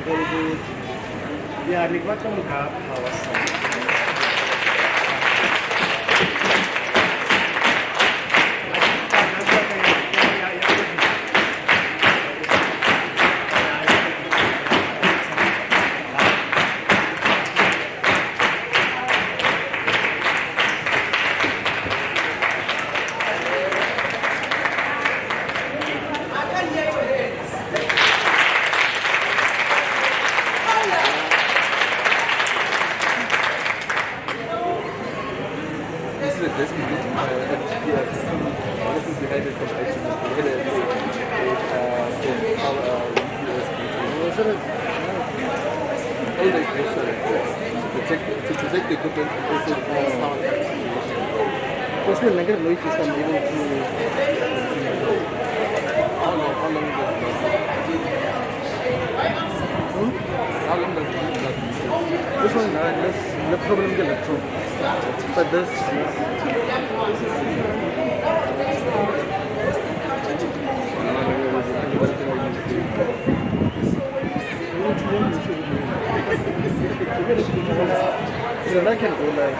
Very good. Yeah, nilipata mkahawa sana. This is behind it from to protect the equipment and also sound. Firstly, like a noise system able to. How long does it last? How long does it last? This one, the problem is electro. But this. Then I can go like.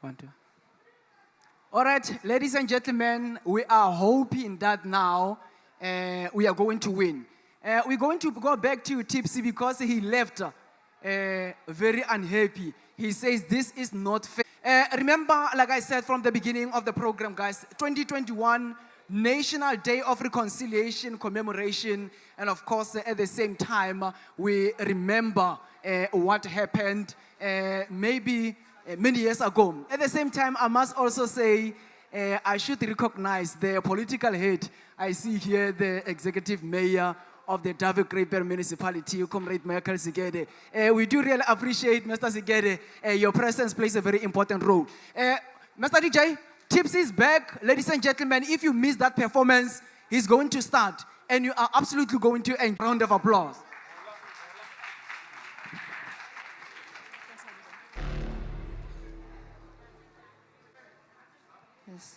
One, two. All right, ladies and gentlemen, we are hoping that now we are going to win. We're going to go back to Tipsy because he left very unhappy. He says this is not fair. Remember, like I said from the beginning of the program, guys, 2021 National Day of Reconciliation commemoration, and of course, at the same time, we remember what happened maybe many years ago. At the same time, I must also say, I should recognize the political head. I see here the executive mayor of the David Greyper municipality, Comrade Michael Sigede. We do really appreciate, Mr. Sigede, your presence plays a very important role. Mr. DJ, Tipsy is back. Ladies and gentlemen, if you missed that performance, he's going to start, and you are absolutely going to enjoy a round of applause. Yes.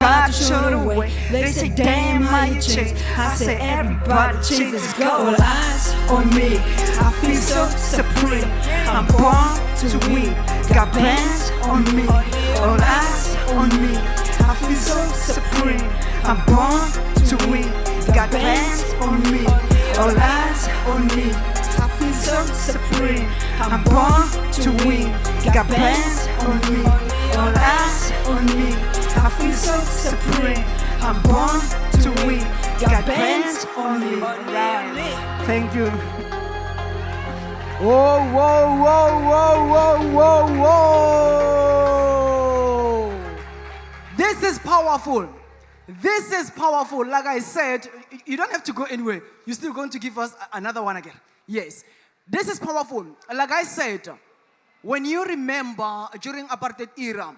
Got to show the way. They say, damn, how you change. I say, everybody changes. Go. All eyes on me. I feel so supreme. I'm born to win. Got bands on me. All eyes on me. I feel so supreme. I'm born to win. Got bands on me. All eyes on me. I feel so supreme. I'm born to win. Got bands on me. All eyes on me. I feel so supreme. I'm born to win. Got bands on me. Thank you. Whoa, whoa, whoa, whoa, whoa, whoa, whoa. This is powerful. This is powerful. Like I said, you don't have to go anywhere. You're still going to give us another one again. Yes. This is powerful. Like I said, when you remember during apartheid era,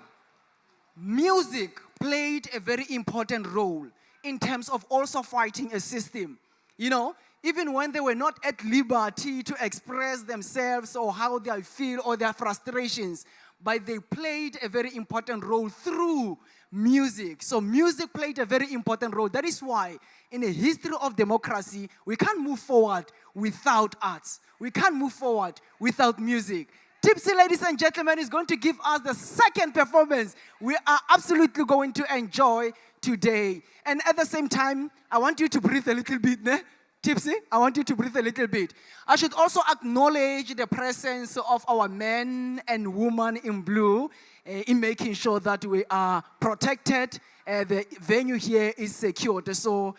music played a very important role in terms of also fighting a system. You know, even when they were not at liberty to express themselves or how they feel or their frustrations. but they played a very important role through music. So music played a very important role. That is why in the history of democracy, we can't move forward without arts. We can't move forward without music. Tipsy, ladies and gentlemen, is going to give us the second performance we are absolutely going to enjoy today. And at the same time, I want you to breathe a little bit, ne? Tipsy, I want you to breathe a little bit. I should also acknowledge the presence of our men and women in blue in making sure that we are protected. The venue here is secured. So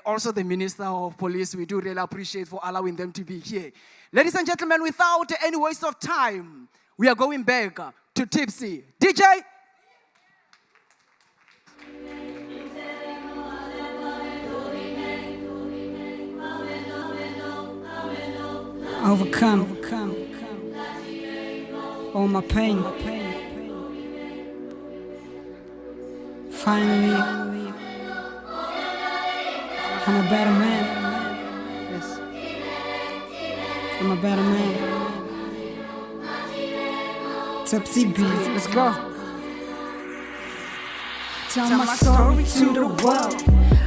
also the Minister of Police, we do really appreciate for allowing them to be here. Ladies and gentlemen, without any waste of time, we are going back to Tipsy. DJ! Overcome all my pain. Finally, I'm a better man. Yes. I'm a better man. Tipsy beat. Let's go. Tell my story to the world.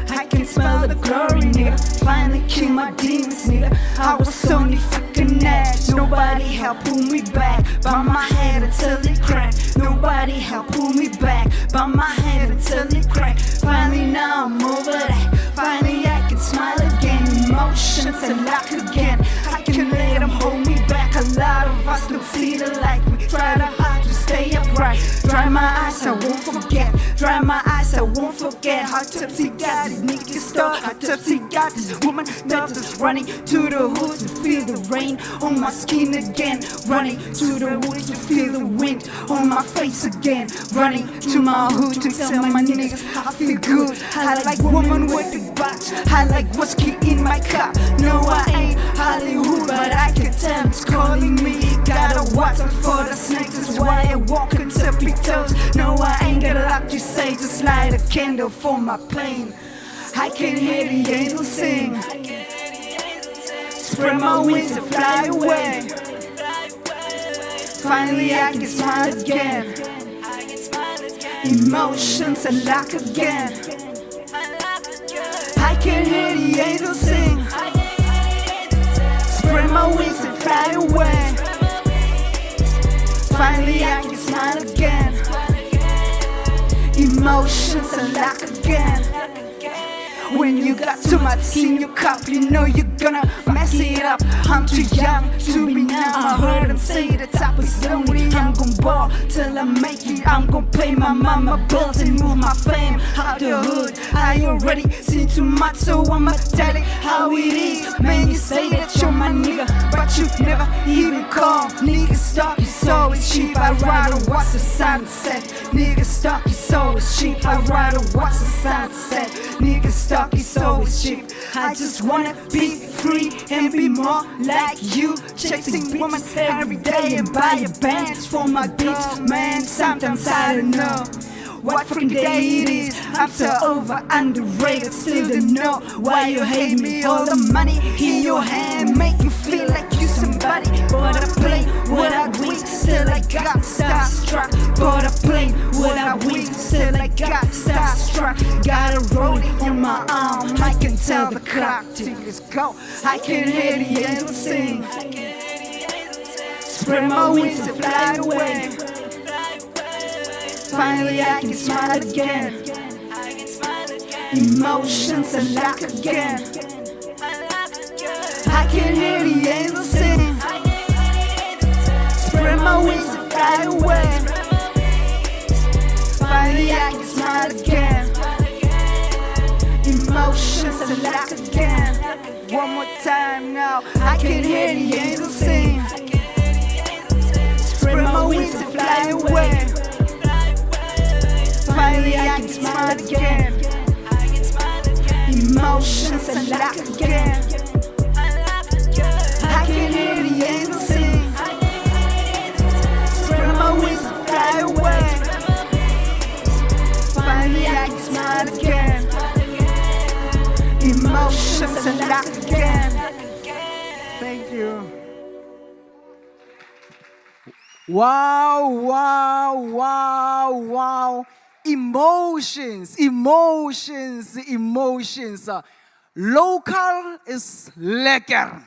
I can smell the glory, nigga. Finally kill my demons, nigga. I was only fucking ass. Nobody help pull me back. By my head until it cracked. Nobody help pull me back. By my head until it cracked. Finally now I'm over that. Finally I can smile again. Emotions and lack again. I can let them hold me back. A lot of us don't see the light. We try to hard to stay upright. Dry my eyes, I won't forget. Dry my eyes, I won't forget. How tipsy got this nigga start. How tipsy got this woman that is running to the hoods to feel the rain on my skin again. Running to the woods to feel the wind on my face again. Running to my hood to tell my niggas I feel good. I like woman with the box. I like whiskey in my cup. No, I ain't Hollywood, but I can tell it's calling me. Gotta watch out for the snakes, that's why I walk on tippy toes. No, I ain't got a lot to say, just light a candle for my pain. I can hear the angels sing. Spread my wings and fly away. Finally I can smile again. Emotions unlock again. I can hear the angels sing. Spread my wings and fly away. Finally I can smile again. Emotions unlock again. When you got too much in your cup, you know you're gonna mess it up. I'm too young to be now. I heard them say the top is lonely. I'm gon' ball till I make it. I'm gon' pay my mama bills and move my fame out the hood. I already seen too much, so I'ma tell it how it is. Man, you say that you're my nigga, but you never even call. Nigga stock is so cheap. I'd rather watch the sunset. Nigga stock is so cheap. I'd rather watch the sunset. Nigga stock is always cheap. I just wanna be free and be more like you. Chasing women every day and buy a band for my beats. Man, sometimes I don't know what fucking day it is. I'm so over underrated. Still don't know why you hate me. All the money in your hand make you feel like you somebody. But I play without wings, still I got starstruck. But I play without wings, still I got starstruck. Got a rolling on my arm, I can tell the clock tickers go. I can hear the angels sing. Spread my wings and fly away. Finally I can smile again. Emotions unlock again. I can hear the angels sing. Spread my wings and fly away. Finally I can smile again. Emotions unlock again. One more time now. I can hear the angels sing. Spread my wings and fly away. Finally I can smile again. Emotions unlock again. I can hear the angels sing. Spread my wings and fly away. Finally I can smile again. Emotions unlock again. Thank you. Wow, wow, wow, wow. Emotions, emotions, emotions. Local is lekker.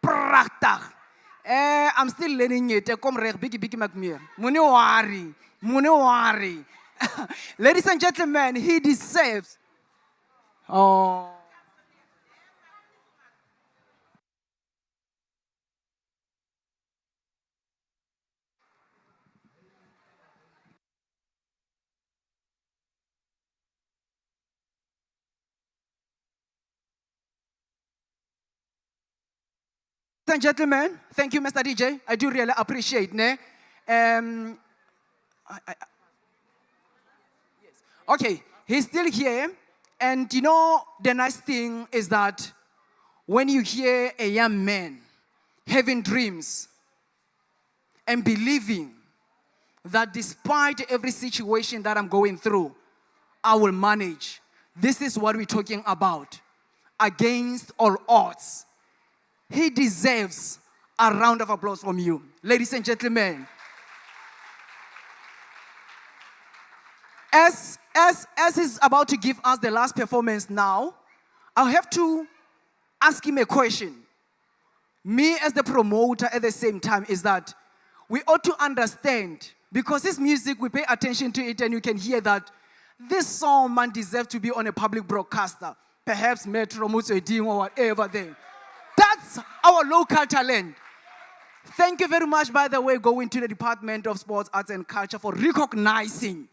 Prachtig. I'm still learning it. Kom reg, biggie McMeer. Moenie worry. Moenie worry. Ladies and gentlemen, he deserves. Oh. Ladies and gentlemen, thank you, Mr. DJ. I do really appreciate it. Okay, he's still here. And you know, the nice thing is that when you hear a young man having dreams and believing that despite every situation that I'm going through, I will manage. This is what we're talking about. Against all odds. He deserves a round of applause from you. Ladies and gentlemen, as he's about to give us the last performance now, I'll have to ask him a question. Me as the promoter at the same time is that we ought to understand, because this music, we pay attention to it and you can hear that this song man deserves to be on a public broadcaster, perhaps Metro, Mutsweding or whatever there. That's our local talent. Thank you very much, by the way, going to the Department of Sports, Arts and Culture for recognizing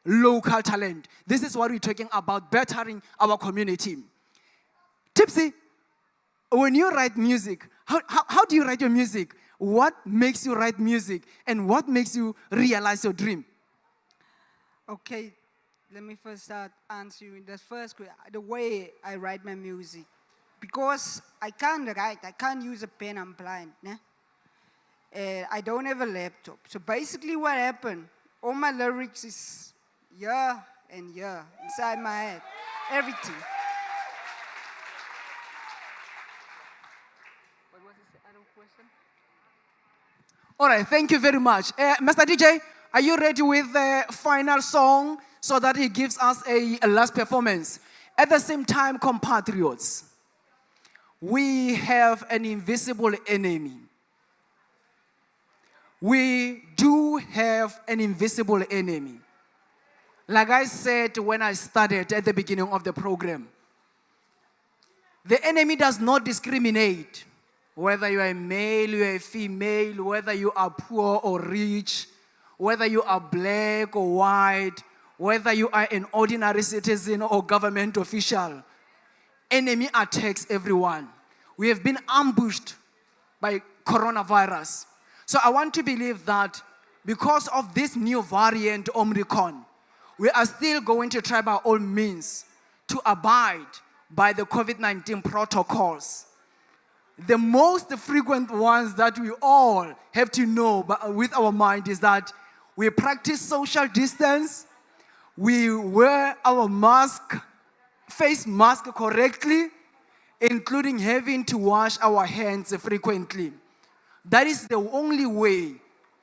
local talent. This is what we're talking about, bettering our community. Tipsy, when you write music, how do you write your music? What makes you write music? And what makes you realize your dream? Okay, let me first start answering the first question. The way I write my music. Because I can't write, I can't use a pen, I'm blind. I don't have a laptop. So basically what happened, all my lyrics is yeah and yeah inside my head. Everything. What was the other question? All right, thank you very much. Mr. DJ, are you ready with the final song so that he gives us a last performance? At the same time, compatriots, we have an invisible enemy. We do have an invisible enemy. Like I said when I started at the beginning of the program, the enemy does not discriminate whether you are a male, you are a female, whether you are poor or rich, whether you are black or white, whether you are an ordinary citizen or government official. Enemy attacks everyone. We have been ambushed by coronavirus. So I want to believe that because of this new variant, Omicron, we are still going to try by all means to abide by the COVID-19 protocols. The most frequent ones that we all have to know with our mind is that we practice social distance, we wear our face mask correctly, including having to wash our hands frequently. That is the only way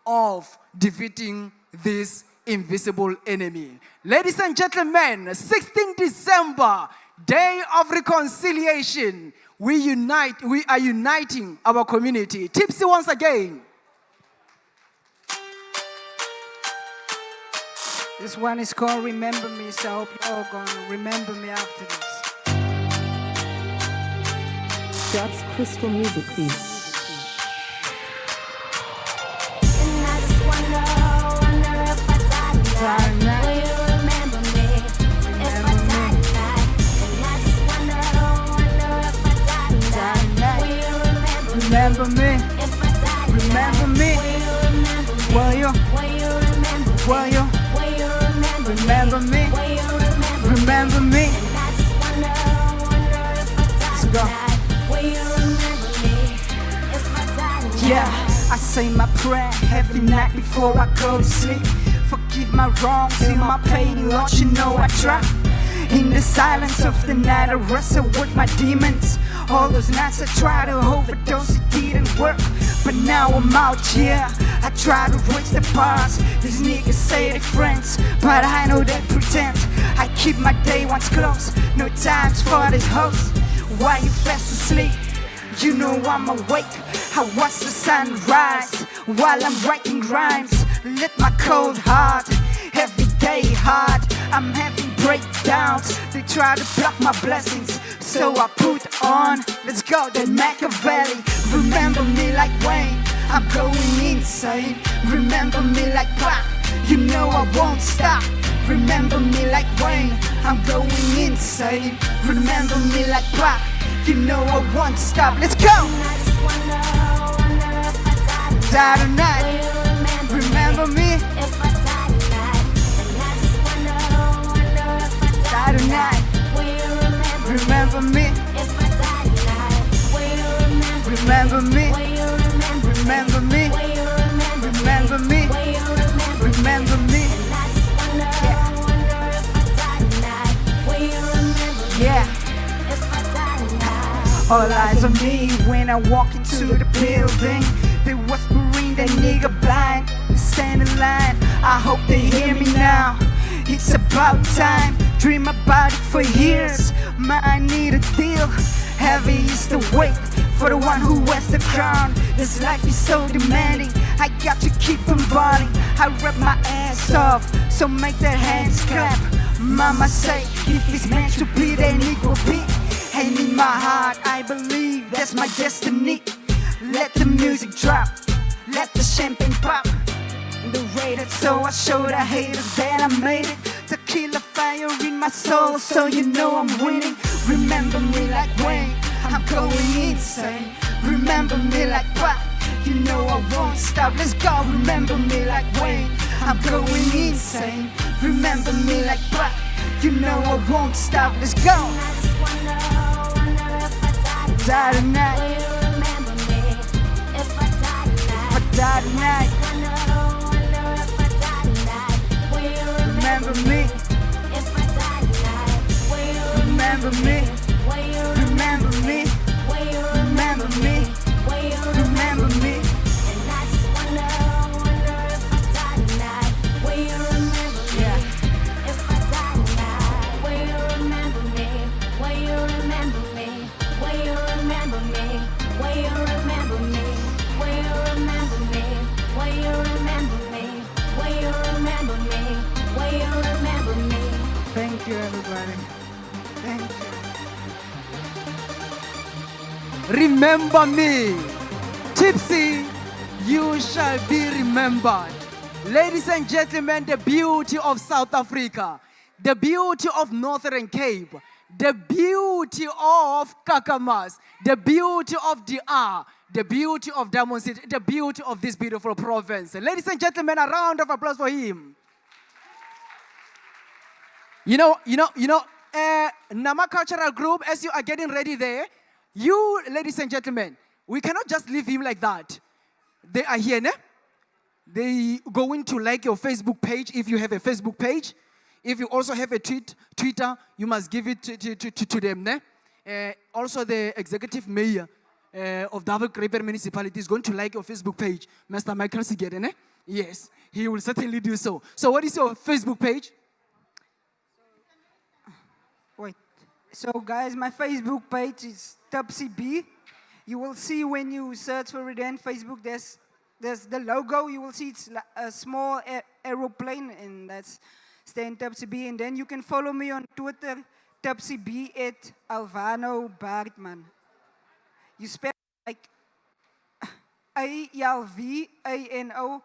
of defeating this invisible enemy. Ladies and gentlemen, 16 December, Day of Reconciliation. We are uniting our community. Tipsy once again. This one is called Remember Me, so I hope you're all gonna remember me after this. That's crystal music, please. Remember me, remember me. Will you remember me? Remember me. Let's go. Yeah, I say my prayer every night before I go to sleep. Forgive my wrongs and my pain, Lord, you know I try. In the silence of the night, I wrestle with my demons. All those nights I tried to overdose, it didn't work. but now I'm out here. I try to reach the bars. These niggas say they friends, but I know they pretend. I keep my day ones close, no times for these hoes. Why you fast asleep? You know I'm awake. I watch the sun rise while I'm writing rhymes. Let my cold heart every day hard. I'm having breakdowns. They try to block my blessings, so I put on, let's go, the Machiavelli. Remember me like Wayne, I'm going insane. Remember me like Pac, you know I won't stop. Remember me like Wayne, I'm going insane. Remember me like Pac, you know I won't stop. Let's go! Die tonight. Remember me? Die tonight. Remember me? Remember me? Remember me? Remember me? Remember me? Yeah. All eyes on me when I walk into the building. They whispering that nigga blind, stand in line. I hope they hear me now. It's about time. Dream about it for years. I need a deal. Heavy is the weight for the one who wears the crown. This life is so demanding. I got to keep on running. I rip my ass off, so make their hands clap. Mama say, if it's meant to be, then it will be. And in my heart, I believe that's my destiny. Let the music drop, let the champagne pop. The rated, so I showed the haters that I made it. Tequila fire in my soul, so you know I'm winning. Remember me like Wayne, I'm going insane. Remember me like Pac, you know I won't stop. Let's go. Remember me like Wayne, I'm going insane. Remember me like Pac, you know I won't stop. Let's go. Die tonight. If I die tonight. Remember me. Remember me. Remember me. Remember me. Remember me. Thank you, everybody. Thank you. Remember me. Tipsy, you shall be remembered. Ladies and gentlemen, the beauty of South Africa, the beauty of Northern Cape, the beauty of Kakamas, the beauty of DR, the beauty of Diamond City, the beauty of this beautiful province. Ladies and gentlemen, a round of applause for him. Nama Cultural Group, as you are getting ready there, you, ladies and gentlemen, we cannot just leave him like that. They are here, ne? They going to like your Facebook page if you have a Facebook page. If you also have a Twitter, you must give it to them, ne? Also, the executive mayor of Double Creeper Municipality is going to like your Facebook page, Mr. Michael Sigede, ne? Yes, he will certainly do so. So what is your Facebook page? Wait. So guys, my Facebook page is Tupsy B. You will see when you search for it on Facebook, there's the logo. You will see it's a small aeroplane, and that's stand Tupsy B. And then you can follow me on Twitter, Tupsy B at Alvano Baartman. You spell like ALVANO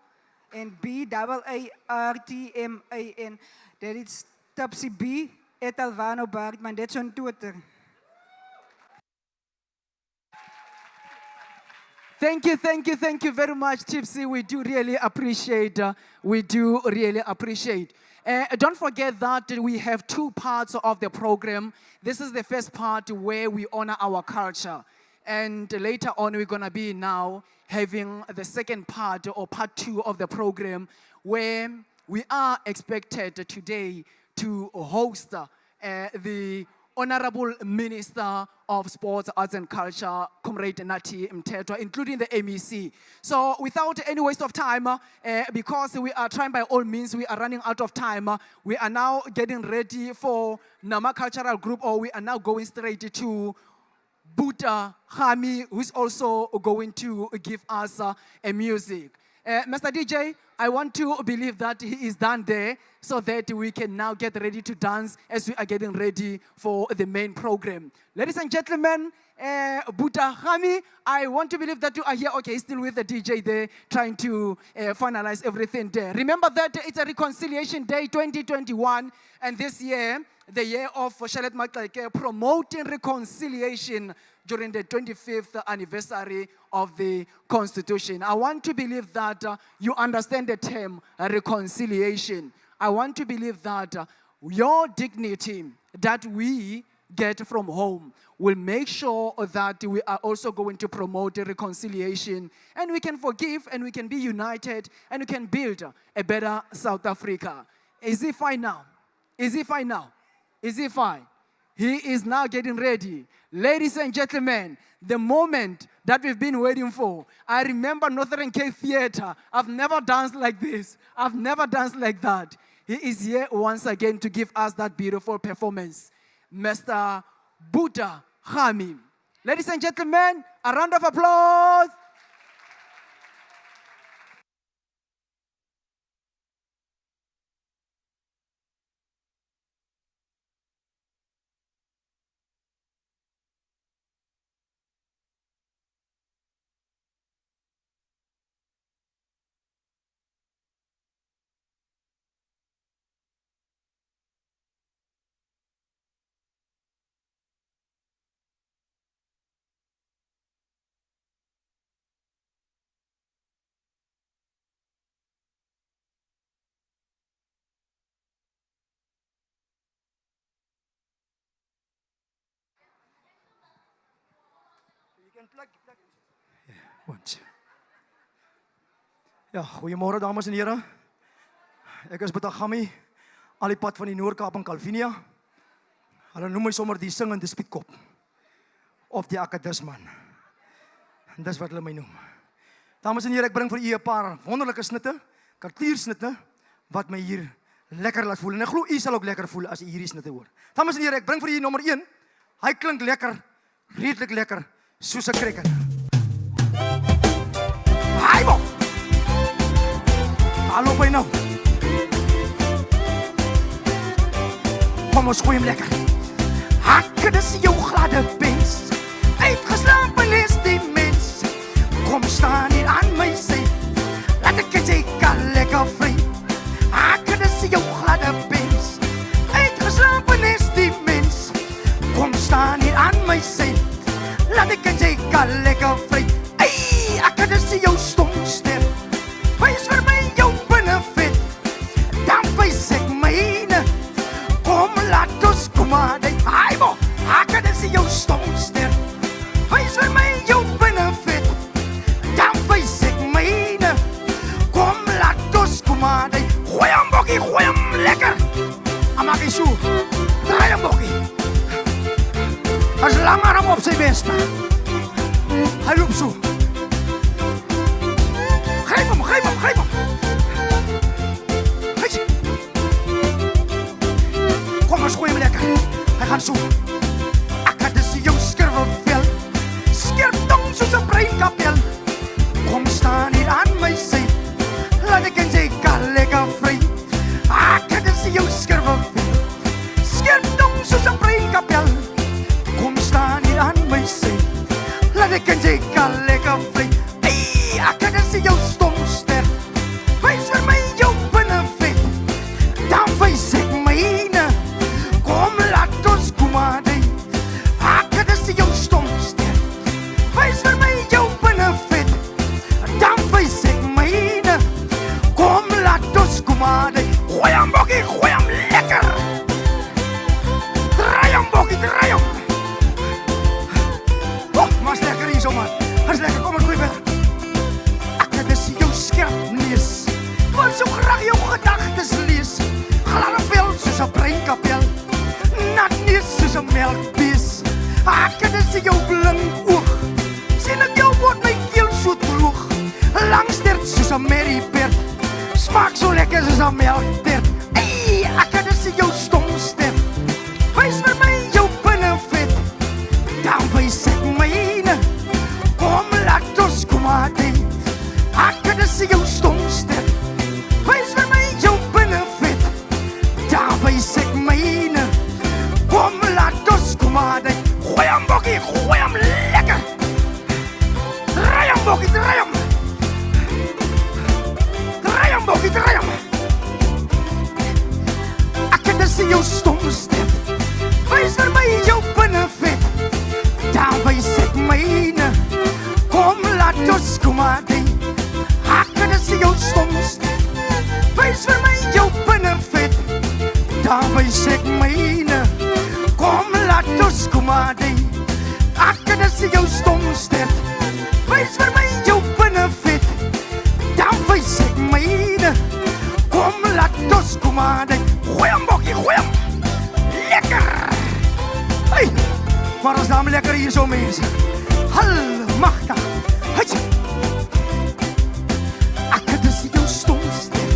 and BAARTMAN. That is Tupsy B at Alvano Baartman. That's on Twitter. Thank you very much, Tipsy. We do really appreciate. Don't forget that we have two parts of the program. This is the first part where we honor our culture. And later on, we're going to be now having the second part or part two of the program where we are expected today to host the Honorable Minister of Sports, Arts and Culture, Comrade Nati Mthethwa, including the MEC. So without any waste of time, because we are trying by all means, we are running out of time, we are now getting ready for Nama Cultural Group, or we are now going straight to Buta Khami, who is also going to give us a music. Mr. DJ, I want to believe that he is done there so that we can now get ready to dance as we are getting ready for the main program. Ladies and gentlemen, Buta Khami, I want to believe that you are here. Okay, still with the DJ there, trying to finalize everything there. Remember that it's a Reconciliation Day 2021, and this year, the year of Charlotte Maxeke, promoting reconciliation during the 25th anniversary of the Constitution. I want to believe that you understand the term reconciliation. I want to believe that your dignity that we get from home will make sure that we are also going to promote reconciliation, and we can forgive, and we can be united, and we can build a better South Africa. Is he fine now? Is he fine now? Is he fine? He is now getting ready. Ladies and gentlemen, the moment that we've been waiting for. I remember Northern Cape Theatre. I've never danced like this. I've never danced like that. He is here once again to give us that beautiful performance. Mr. Buta Khami. Ladies and gentlemen, a round of applause. Ja, goeiemôre dames en here. Ek is Buta Khami, al die pad van die Noord-Kaap en Calvinia. Hulle noem my sommer die singende spietkop of die akadisman. En dis wat hulle my noem. Dames en here, ek bring vir u 'n paar wonderlike snitte, kwartiersnitte wat my hier lekker laat voel. En ek glo u sal ook lekker voel as u hierdie snitte hoor. Dames en here, ek bring vir u nommer 1. Hy klink lekker, redelik lekker, soos 'n kriket. Haai bo. Hallo by nou. Kom ons gooi hem lekker. Hakke, dis jou gladde pens. Uitgeslapen is die mens. Kom staan hier aan my sy. Laat ek jy kan lekker vry. Hakke, dis jou gladde pens. Uitgeslapen is die mens. Kom staan hier aan my sy. Laat ek jy kan lekker vry. Ey, hakke, dis jou stomster. Wees vir my jou benefit. Dan wees ek myne. Kom laat ons kom aan. Haai bo, hakke, dis jou stomster. Wees vir my jou benefit. Dan wees ek myne. Kom laat ons kom aan. Gooi hom bokkie, gooi hom lekker. Maak hy so, draai hom bokkie. As langer hom op sy beste. Hy loop so. Gryp hom, gryp hom, gryp hom. Kom ons gooi hom lekker. Hy gaan so. Ek het dis jou skerwe vel. Skerp tong soos 'n breinkapel. Kom staan hier aan my sy. Laat ek en jy kan lekker vry. Ek het dis jou skerwe vel. Skerp tong soos 'n breinkapel. Kom staan hier aan my sy. Laat ek en jy kan lekker vry. Ey, ek het dis jou stomster. Wees vir my jou benefit. Dan wees ek myne. Kom laat ons kom aan. Ek het dis jou stomster. Wees vir my jou benefit. Dan wees ek myne. Kom laat ons kom aan. Gooi hom bokkie, gooi hom lekker. Draai hom bokkie, draai hom. Oh, maar lekker hier so man. is jou blink oog. Sien ek jou word my keel so droog. Lang stert soos 'n merrieperd. Smaak so lekker soos 'n melktert. Ey, ek kan dis jou stom stert. Wys vir my jou binnenvet. Dan wys ek myne. Kom laat ons kom aan. Ek kan dis jou stom stert. Wys vir my jou binnenvet. Dan wys ek myne. Kom laat ons kom aan. Gooi hom bokkie, gooi hom lekker. Draai hom bokkie, draai hom. Draai hom bokkie, draai hom. Ek kan dis jou stom stert. Wys vir my jou binnenvet. Dan wys ek myne. Kom laat ons kom aan. Ek kan dis jou stom stert. Wys vir my jou binnenvet. Dan wys ek myne. Kom laat ons kom aan. Ek kan dis jou stom stert. Wys vir my jou binnenvet. Dan wys ek myne. Kom laat ons kom aan. Gooi hom bokkie, gooi hom. Lekker. Hey, maar ons naam lekker hier zo mense. Almachtig. Hutje. Ek kan dis jou stom stert.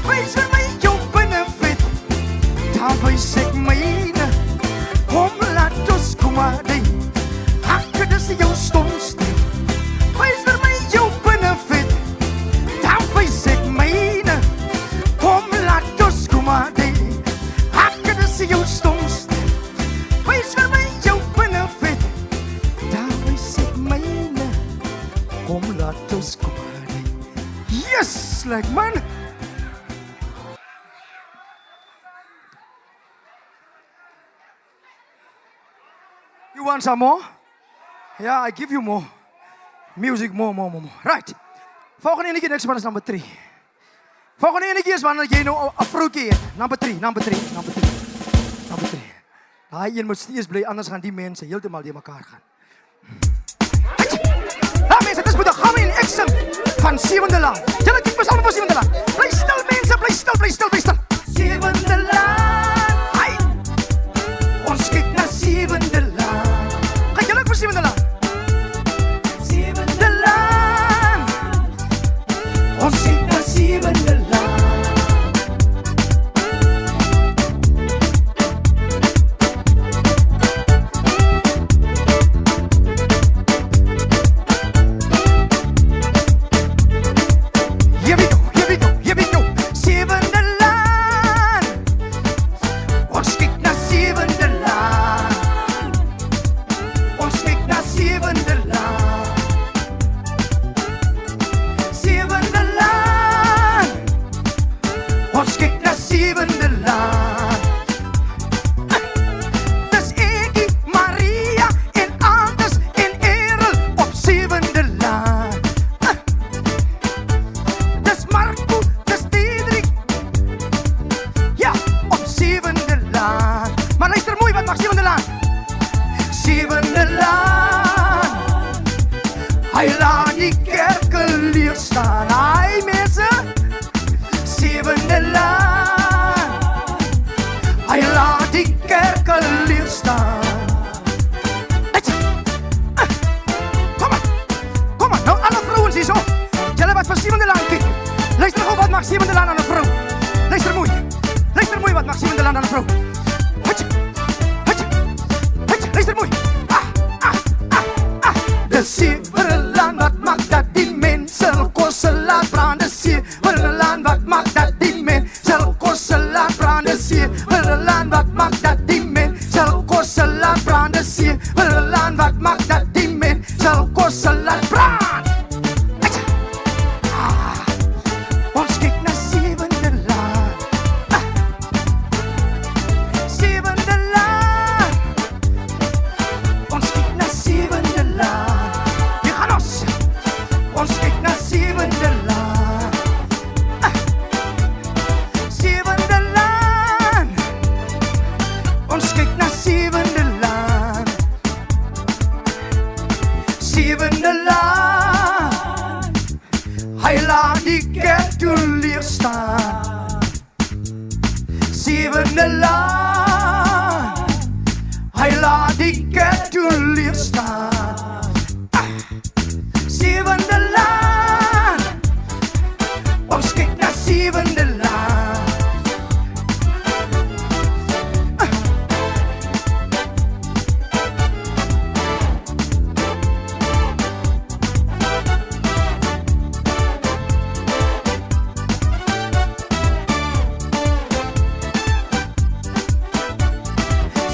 Wys vir my jou binnenvet. Dan wys ek myne. Kom laat ons kom aan. Ek kan dis jou stom stert. Wys vir my jou binnenvet. Dan wys ek myne. Kom laat ons kom aan. Ek kan dis jou stom stert. Wys vir my jou binnenvet. Dan wys ek myne. Kom laat ons kom aan. Yes, like man. You want some more? Yeah, I give you more. Music, more. Right. Volgende enetjie niks maar is number 3. Volgende enetjie is wanneer jy nou 'n vroutjie het. Number 3. Daai een moet steeds bly, anders gaan die mense heeltemal die mekaar gaan. Ja mense, dis moet gaan in ek sing van Sewende Laan. Julle kyk mos almal van Sewende Laan. Bly stil mense, bly stil. Sewende Laan. Hai. Ons kyk na Sewende Laan. Gaan julle ook vir Sewende Laan? Sewende Laan. Ons kyk na Sewende Laan. Here we go. Sewende Laan. Ons kyk na Sewende Laan. Ons kyk na Sewende Laan. Sewende Laan. Ons kyk na Sewende Laan. Dis Egie, Maria en Anders en Erel op Sewende Laan. Dis Marco, dis Diederik. Ja, op Sewende Laan. Maar luister mooi, wat mag Sewende Laan? Sewende Laan. Hy laat die kerke leeg staan. Hy mense. Sewende Laan. Hy laat die kerke leeg staan. Kom maar, nou alle vrouens hier zo. Julle wat van Sewende Laan kyk. Luister gou wat mag Sewende Laan aan 'n vrou. Luister mooi wat mag Sewende Laan aan 'n vrou. Hutje. Luister mooi. De Sewende Laan, wat maakt dat die mensen kosten laat branden? Sewende Laan, wat maakt dat die mensen kosten laat branden? Sewende Laan, wat maakt dat die mensen kosten laat branden? Sewende Laan, wat maakt dat die mensen kosten laat branden? Ons kyk na Sewende Laan. Sewende Laan. Ons kyk na Sewende Laan. Hier gaan ons. Ons kyk na Sewende Laan. Sewende Laan. Ons kyk na Sewende Laan. Sewende Laan. Hy laat die kerk toe leeg staan. Sewende Laan. Hy laat die kerk teleurstelling staan. Zevende laan, ons kyk na zevende laan.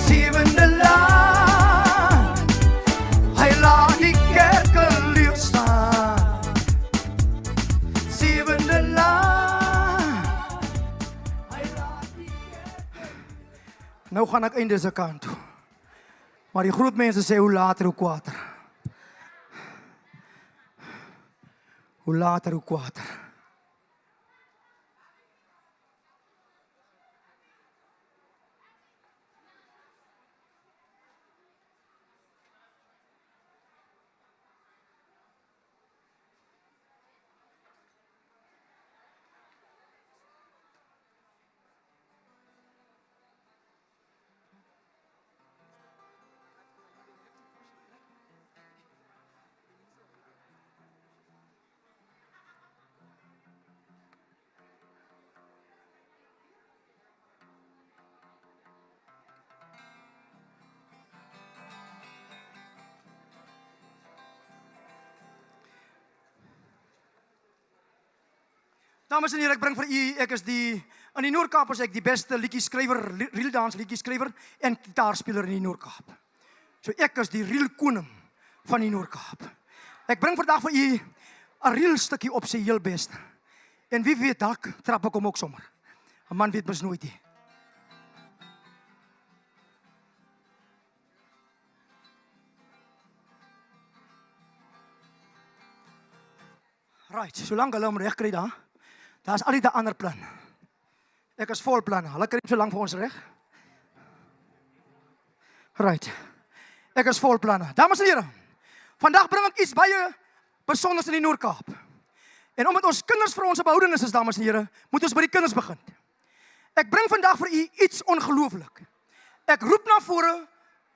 Zevende laan, hy laat die kerke leeg staan. Zevende laan, hy laat die kerke. Nou gaan ek einde se kant toe. Maar die groot mense sê hoe later hoe kwater. Hoe later hoe kwater. Dames en heren, ek bring vir u, ek is in die Noord-Kaap is ek die beste liedjie-skrywer, reeldans liedjie-skrywer en gitaarspeler in die Noord-Kaap. So ek is die reel koning van die Noord-Kaap. Ek bring vandag vir u 'n reel stukkie op sy heel beste. En wie weet, dalk trap ek hom ook sommer. 'n Man weet mos nooit nie. Right, solank hulle hom reg kry daar. Daar is altyd 'n ander plan. Ek is vol planne. Hulle kry so lank vir ons reg. Right. Ek is vol planne. Dames en here, vandag bring ek iets baie besonders in die Noord-Kaap. En omdat ons kinders vir ons behoudenis is, dames en here, moet ons by die kinders begin. Ek bring vandag vir u iets ongelooflik. Ek roep na vore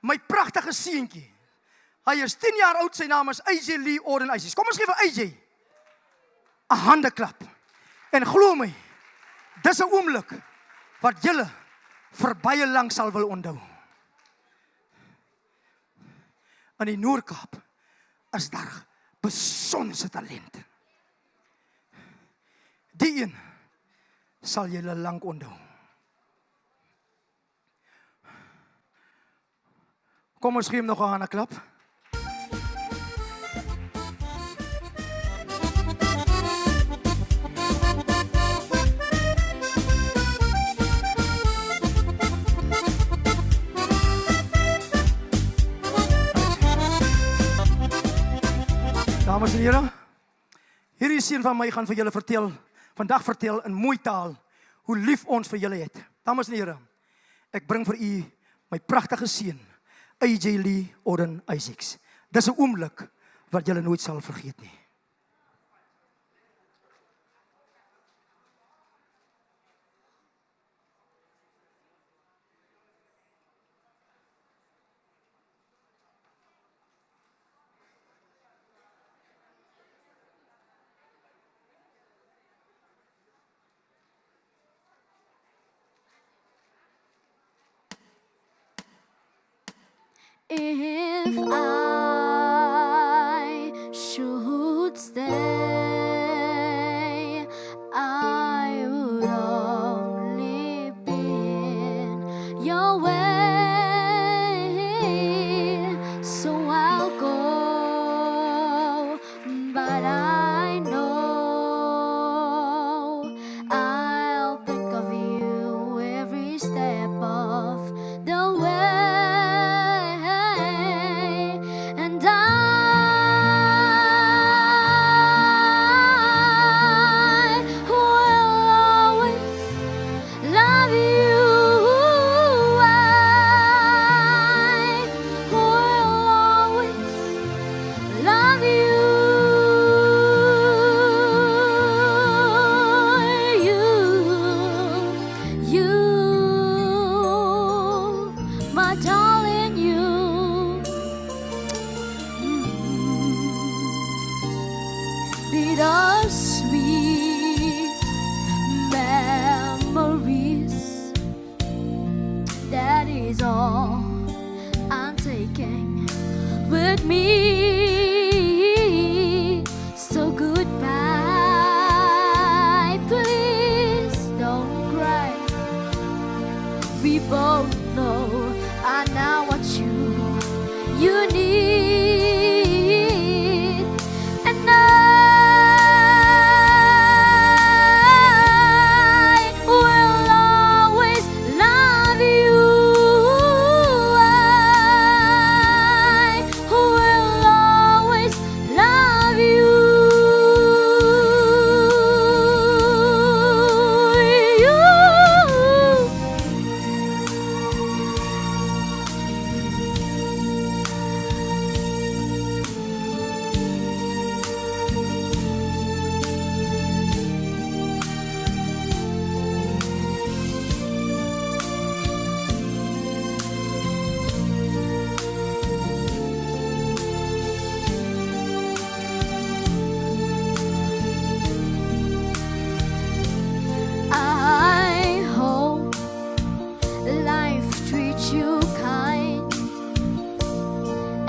my pragtige seentjie. Hy is 10 jaar oud, sy naam is AJ Lee Orden Isaacs. Kom ons gee vir AJ 'n handeklap. En glo my, dis 'n oomblik wat julle vir baie lank sal wil onthou. In die Noord-Kaap is daar besonderse talent. Die een sal julle lank onthou. Kom ons gee hom nog 'n handeklap. Dames en here, hierdie seun van my gaan vir julle vandag vertel in mooi taal, hoe lief ons vir julle het. Dames en here, ek bring vir u my pragtige seun, AJ Lee Orden Isaacs. Dis 'n oomblik wat julle nooit sal vergeet nie. If I should stay, I would only be in your way. So I'll go, but I know I'll think of you every step of the way. we both know I know what you need, and I will always love you. I will always love you. I hope life treats you kind,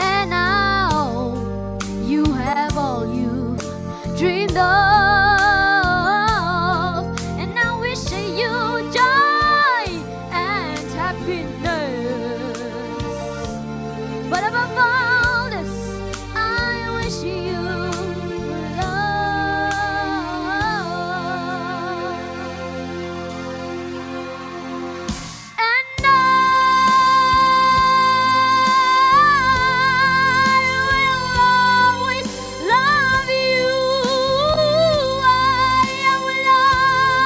and I hope you have all you dreamed of, and I wish you joy and happiness. But above all this, I wish you love. And I will always love you. I will always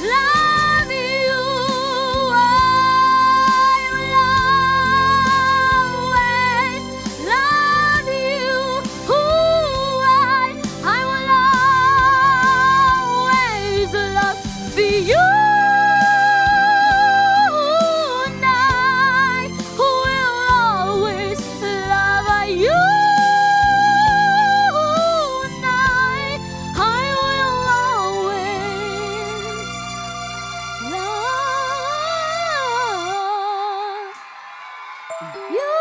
love you. I will always love you. I will always love you. And I will always love you. And I will always love you.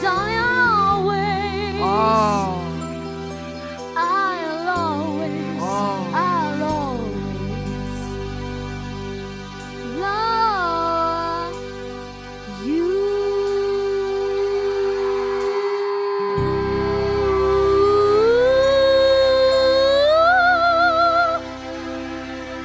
Darling, always. Oh. I'll always love you.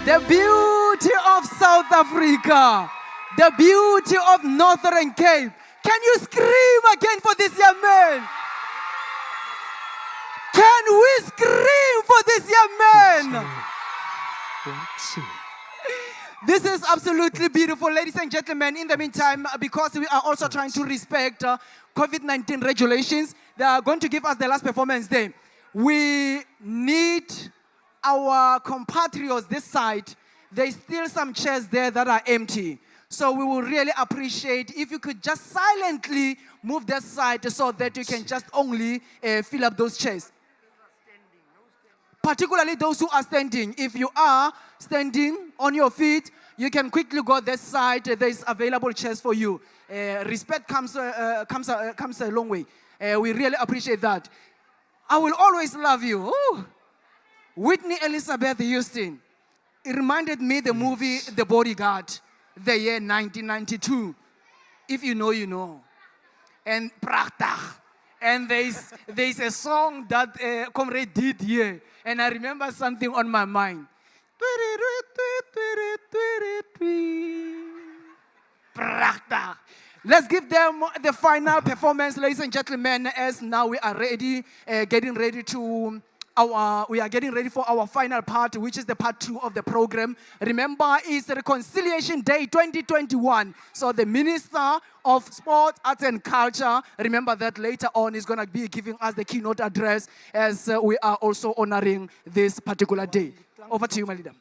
The beauty of South Africa, the beauty of Northern Cape. Can you scream again for this young man? Can we scream for this young man? This is absolutely beautiful, ladies and gentlemen. In the meantime, because we are also trying to respect COVID-19 regulations, they are going to give us the last performance day. We need our compatriots this side. There's still some chairs there that are empty. So we will really appreciate if you could just silently move that side so that you can just only fill up those chairs. Particularly those who are standing. If you are standing on your feet, you can quickly go this side. There's available chairs for you. Respect comes a long way. We really appreciate that. I will always love you. Ooh. Whitney Elizabeth Houston. It reminded me the movie The Bodyguard, the year 1992. If you know, you know. And Prachtig. And there's a song that Comrade did here. And I remember something on my mind. Prachtig. Let's give them the final performance, ladies and gentlemen, as now we are ready, getting ready for our final part, which is the part 2 of the program. Remember, it's Reconciliation Day 2021. So the Minister of Sport, Arts and Culture, remember that later on is going to be giving us the keynote address as we are also honoring this particular day. Over to you, my leader.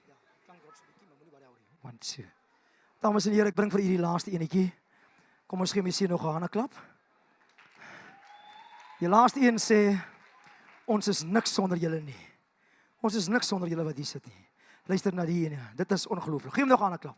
1, 2. Dames en heren, ek bring vir u die laaste enetjie. Kom ons gee Messie nog 'n hande klap. Die laaste een sê, ons is niks sonder julle nie. Ons is niks sonder julle wat hier sit nie. Luister na die ene. Dit is ongelooflik. Gee hom nog 'n hande klap.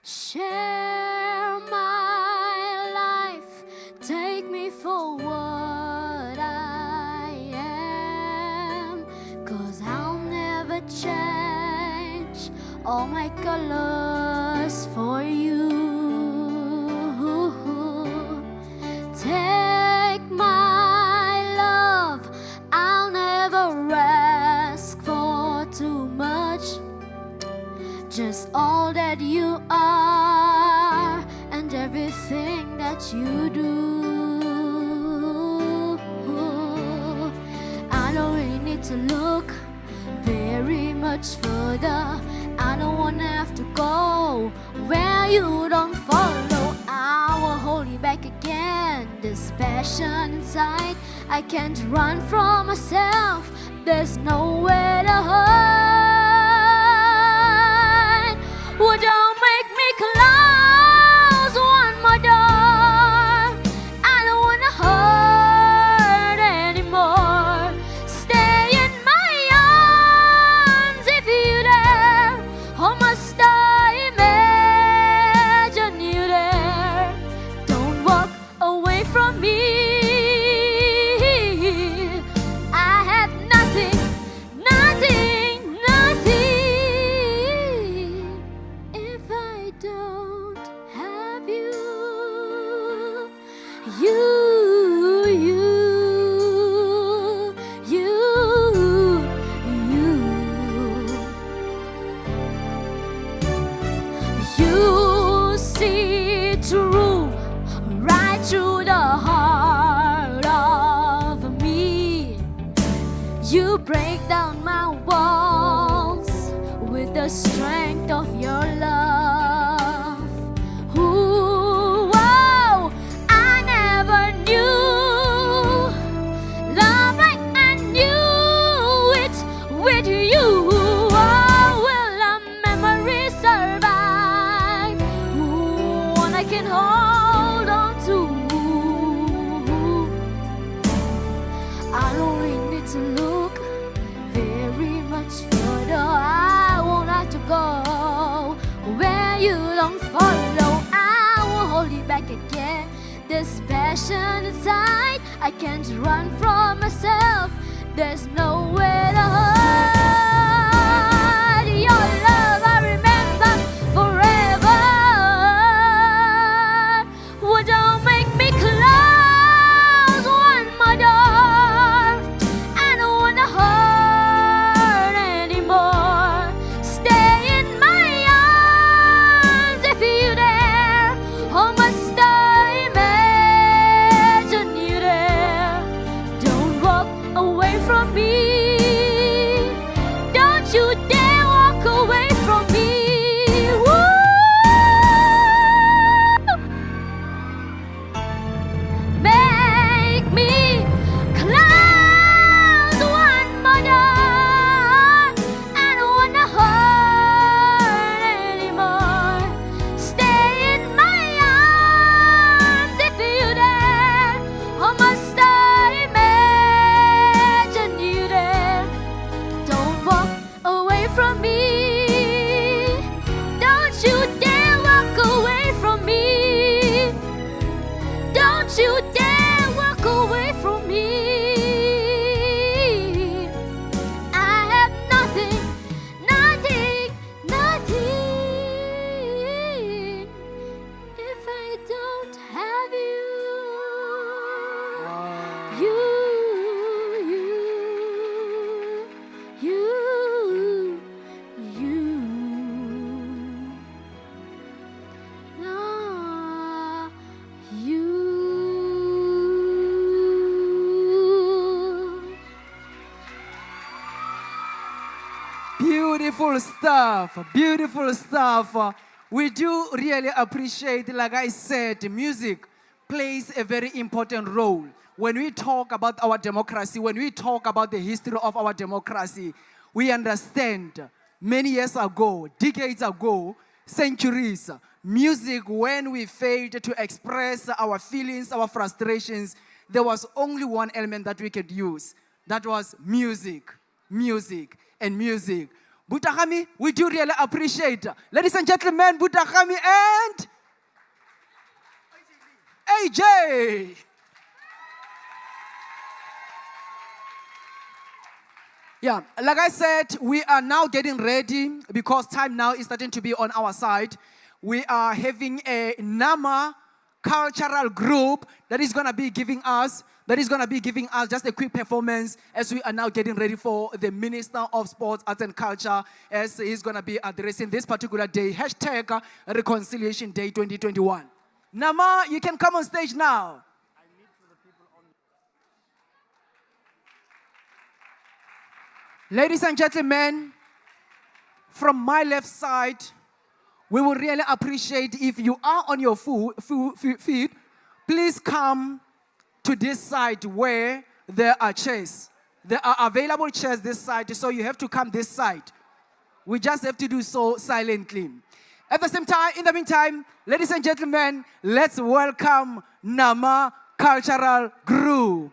Share my life, take me for what I am, 'cause I'll never change all my colors for you. Take my love, I'll never ask for too much, just all that you are and everything that you do. I don't really need to look very much further. I don't wanna have to go where you don't follow. I will hold you back again. This passion inside, I can't run from myself. There's nowhere to hide. Would you make me close one more door? I don't wanna hurt anymore. Stay in my arms if you dare. Or must I imagine you there? Don't walk away from me. I have nothing, nothing, nothing if I don't have you. You, you, you, you. You see through, right through the heart of me. You break down my walls with the strength of your love. Ooh, wow, I never knew love like I knew it with you. Oh, will our memory survive? One I can hold on to. I don't really need to look very much further. I won't have to go where you don't follow. I will hold you back again. This passion inside, I can't run from myself. There's nowhere to hide. Your love I remember forever. Would you make me close one more door? I don't wanna hurt anymore. Stay in my arms if you dare. Or must I imagine you there? Don't walk away from me. Don't you dare walk away from me. Woo! Make me close one more door. I don't wanna hurt anymore. Stay in my arms if you dare. Or must I imagine you there? Don't walk away from me. Don't you dare walk away from me. Don't you dare walk away from me. I have nothing, nothing, nothing if I don't have you. You, you, you, you. Ah, you. Beautiful stuff, beautiful stuff. We do really appreciate, like I said, music plays a very important role. When we talk about our democracy, when we talk about the history of our democracy, we understand many years ago, decades ago, centuries, music, when we failed to express our feelings, our frustrations, there was only one element that we could use. That was music, music, and music. Butagami, we do really appreciate. Ladies and gentlemen, Butagami and AJ. Yeah, like I said, we are now getting ready because time now is starting to be on our side. We are having a Nama cultural group that is going to be giving us just a quick performance as we are now getting ready for the Minister of Sports, Arts and Culture as he's going to be addressing this particular day, hashtag Reconciliation Day 2021. Nama, you can come on stage now. Ladies and gentlemen, from my left side, we will really appreciate if you are on your feet, please come to this side where there are chairs. There are available chairs this side, so you have to come this side. We just have to do so silently. At the same time, in the meantime, ladies and gentlemen, let's welcome Nama Cultural Group.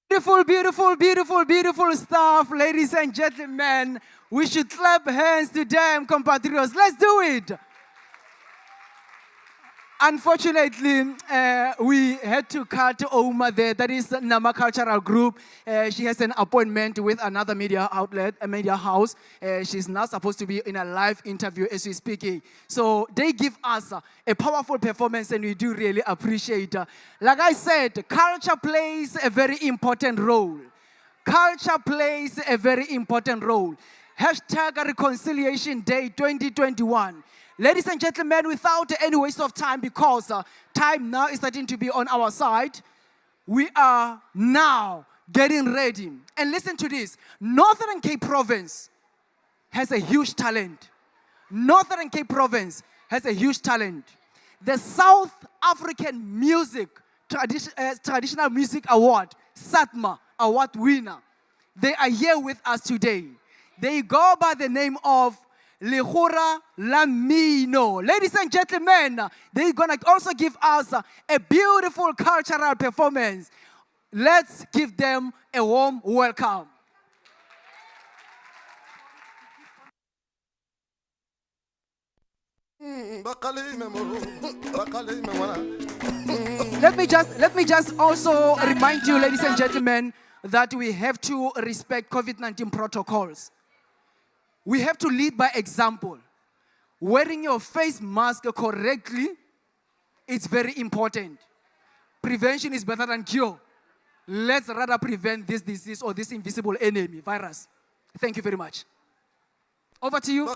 Beautiful, beautiful, beautiful, beautiful stuff, ladies and gentlemen. We should clap hands to them, compatriots. Let's do it. Unfortunately, we had to cut Oma there. That is Nama Cultural Group. She has an appointment with another media outlet, a media house. She's now supposed to be in a live interview as we're speaking. So they give us a powerful performance, and we do really appreciate. Like I said, culture plays a very important role. Culture plays a very important role. Hashtag Reconciliation Day 2021. Ladies and gentlemen, without any waste of time, because time now is starting to be on our side, we are now getting ready. And listen to this. Northern Cape Province has a huge talent. Northern Cape Province has a huge talent. The South African Music, Traditional Music Award, SATMA Award winner, they are here with us today. They go by the name of Lehura Lamino. Ladies and gentlemen, they're going to also give us a beautiful cultural performance. Let's give them a warm welcome. Let me just also remind you, ladies and gentlemen, that we have to respect COVID-19 protocols. We have to lead by example. Wearing your face mask correctly, it's very important. Prevention is better than cure. Let's rather prevent this disease or this invisible enemy, virus. Thank you very much. Over to you.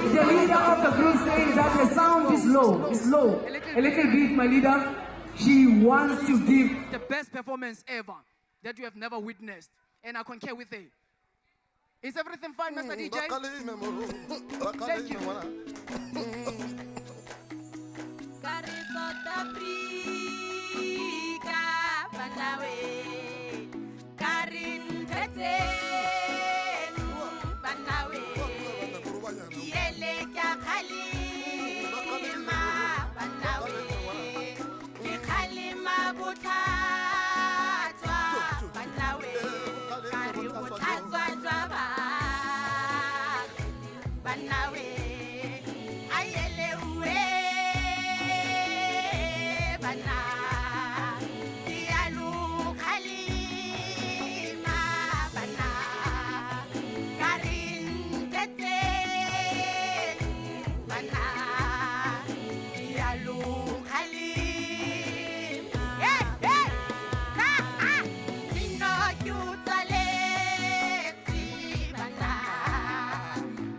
The leader of the group says that the sound is low. It's low. A little bit, my leader. She wants to give the best performance ever that you have never witnessed. And I concur with her. Is everything fine, Mr. DJ? Bakalime moro, Thank bakalime you. wana. Kari South Africa, Banawe. Karin Tete, Banawe. Yele kya Khalima, Banawe. Ki Khalima Buthatwa, Banawe. Kari Buthatwa Jwaba, Banawe. Ayele uwe, Bana. Dialu Khalima, Bana. Karin Tete, Bana. Dialu Khalima. Hey, hey, ha, ha. Dino Yutaleti, Bana.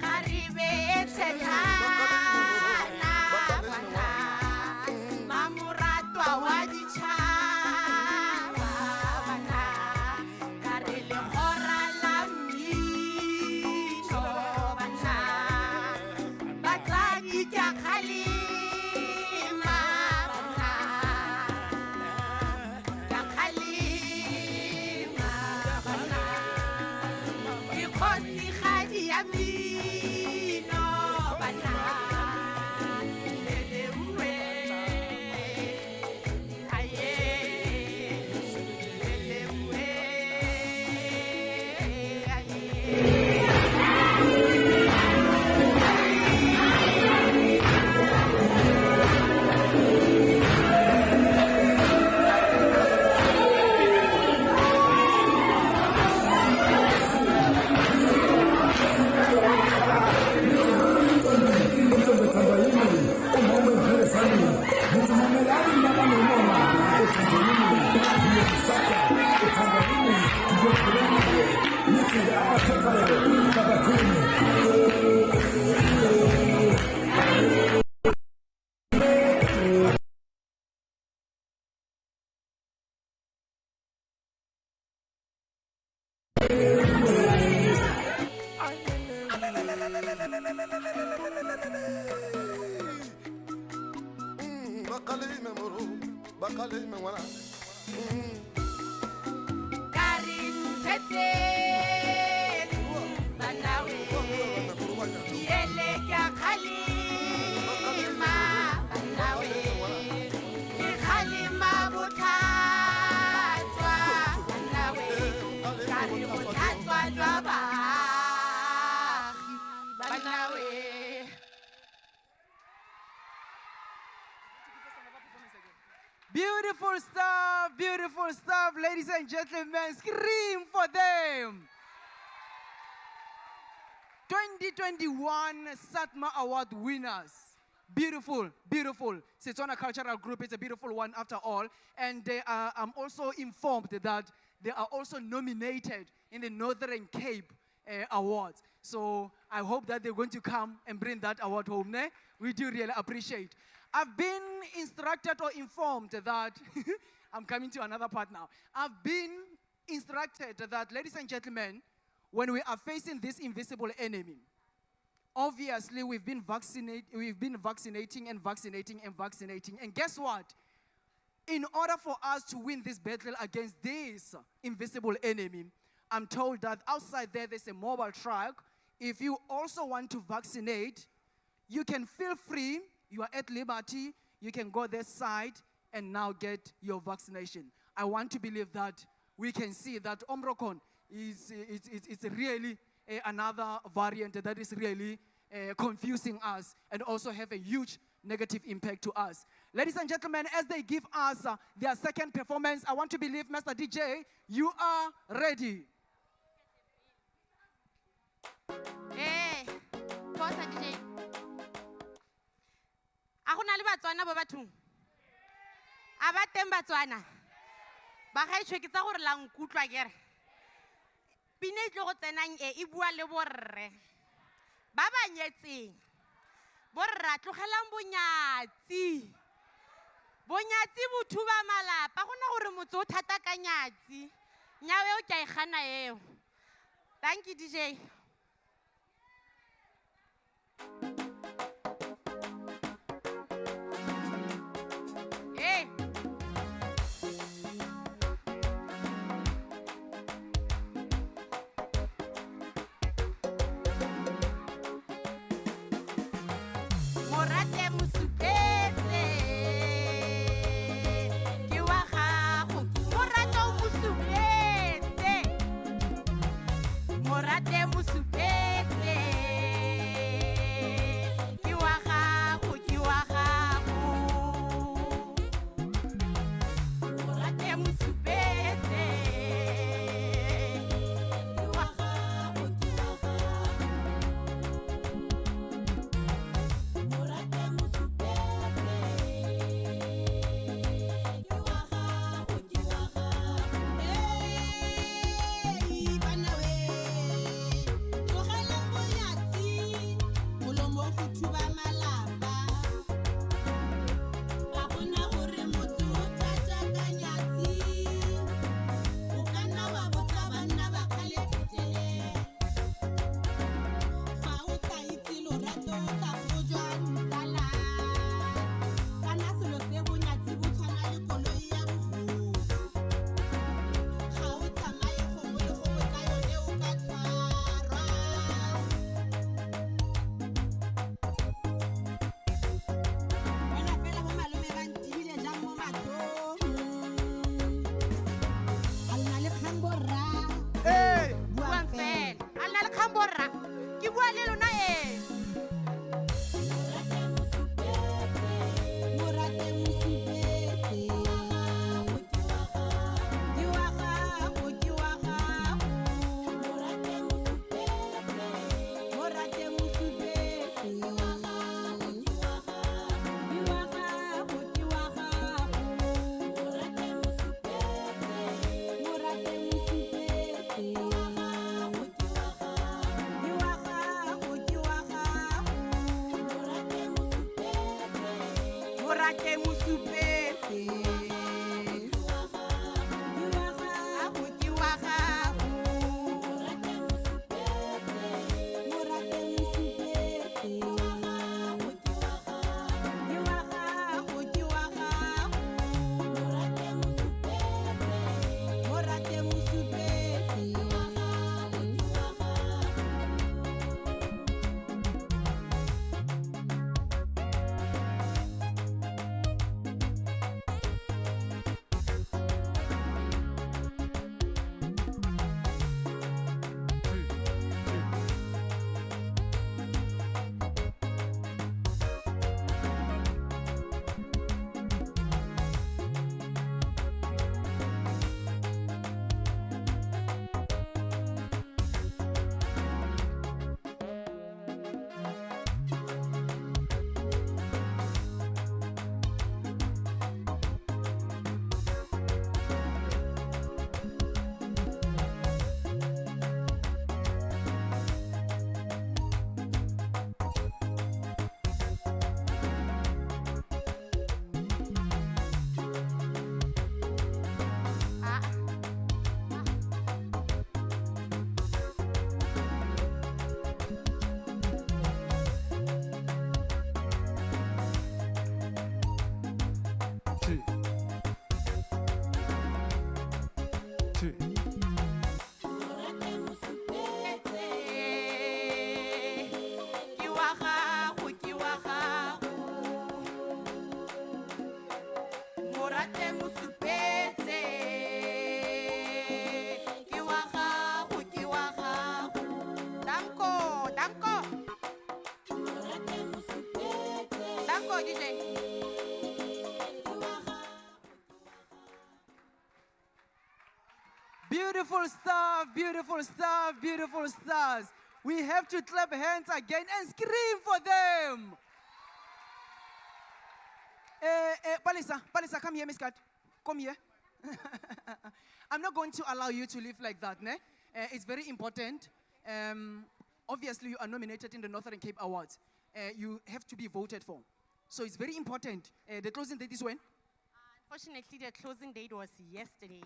Karibe Tekana, Bana. Mamuratwa Wadichava, Bana. Karile Hora Lamino, Bana. Batagi Kya Khalima, Bana. Kya Khalima, Bana. Ikhosi Khadi Yamino, Bana. Lele uwe, aye. Lele uwe, aye. Bakalime moro, bakalime wana. Karin Tete, Banawe. Yele kya Khalima, Banawe. Ki Khalima Buthatwa, Banawe. Kari Buthatwa Jwaba, Banawe. Beautiful stuff, ladies and gentlemen. Scream for them. 2021 Satma Award winners. Beautiful. Setswana Cultural Group is a beautiful one after all. And I'm also informed that they are also nominated in the Northern Cape Awards. So I hope that they're going to come and bring that award home. Ne? We do really appreciate. I've been instructed or informed that, I'm coming to another part now. I've been instructed that, ladies and gentlemen, when we are facing this invisible enemy, obviously we've been vaccinating. And guess what? In order for us to win this battle against this invisible enemy, I'm told that outside there's a mobile truck. If you also want to vaccinate, you can feel free. You are at liberty. You can go this side and now get your vaccination. I want to believe that we can see that Omicron is really another variant that is really confusing us and also have a huge negative impact to us. Ladies and gentlemen, as they give us their second performance, I want to believe, Mr. DJ, you are ready. Hey, Bosa DJ. Ako na le Batswana ba bathong. A ba teng Batswana. Ba ga itshwe ke tsa gore la nkutlwa kere. Pine tlo go tsenang e bua le borre. Ba ba nyetseng. Borra tlogelang bonyatsi. Bonyatsi bo thuba malapa. Go na gore motse o thata ka nyatsi. Nyawe o ke a igana eo. Thank you, DJ. Hey. Morate Musubetse, ke wa gago. Morato Musubetse, Morate Musubetse, ke wa gago, ke wa gago. Morate Musubetse, ke wa gago, ke wa gago. Morate Musubetse, ke wa gago, ke wa gago. Hey, bana we, tlogelang bonyatsi, molomo go thuba malapa. Ga gona gore motho o tlatsa ka nyatsi, o ka nna wa botsa banna ba kgale phuthele. Fa o sa itse lorato ka go jwa ntsala, kana selo se bonyatsi bo tshwana le koloi ya bogodu. Ga o tsamaye gongwe le gongwe ka yone o ka tshwarwa. Bona fela bo malome ba ntibile jang mo matlhong. A lena le kgang borra. Buang fela. A lena le kgang borra. Ke bua le lona Morate Musubetse, ke wa gago, ke wa gago. Morate Musubetse, Morate Musubetse, ke wa gago, ke wa gago. Ke wa gago, ke wa gago. Morate Musubetse, Morate Musubetse, ke wa gago, ke wa gago. Ke wa gago, ke wa gago. Morate Musubetse, Morate Musubetse, ke wa gago, ke wa gago. Morate Musubetse, Morate Musubetse, ke wa gago, ke wa gago. Ke wa gago, ke wa gago. Morate Musubetse, Morate Musubetse, ke wa gago, ke wa gago. Morate Musubetse, ke wa gago, ke wa gago. Morate Musubetse, ke wa gago, ke wa gago. Danko, danko. Morate Musubetse, danko DJ. Ke wa gago. Beautiful stuff, beautiful stuff, beautiful stars. We have to clap hands again and scream for them. Palisa, come here, Miss Kat. Come here. I'm not going to allow you to live like that, ne? It's very important. Obviously, you are nominated in the Northern Cape Awards. You have to be voted for. So it's very important. The closing date is when? Unfortunately, the closing date was yesterday.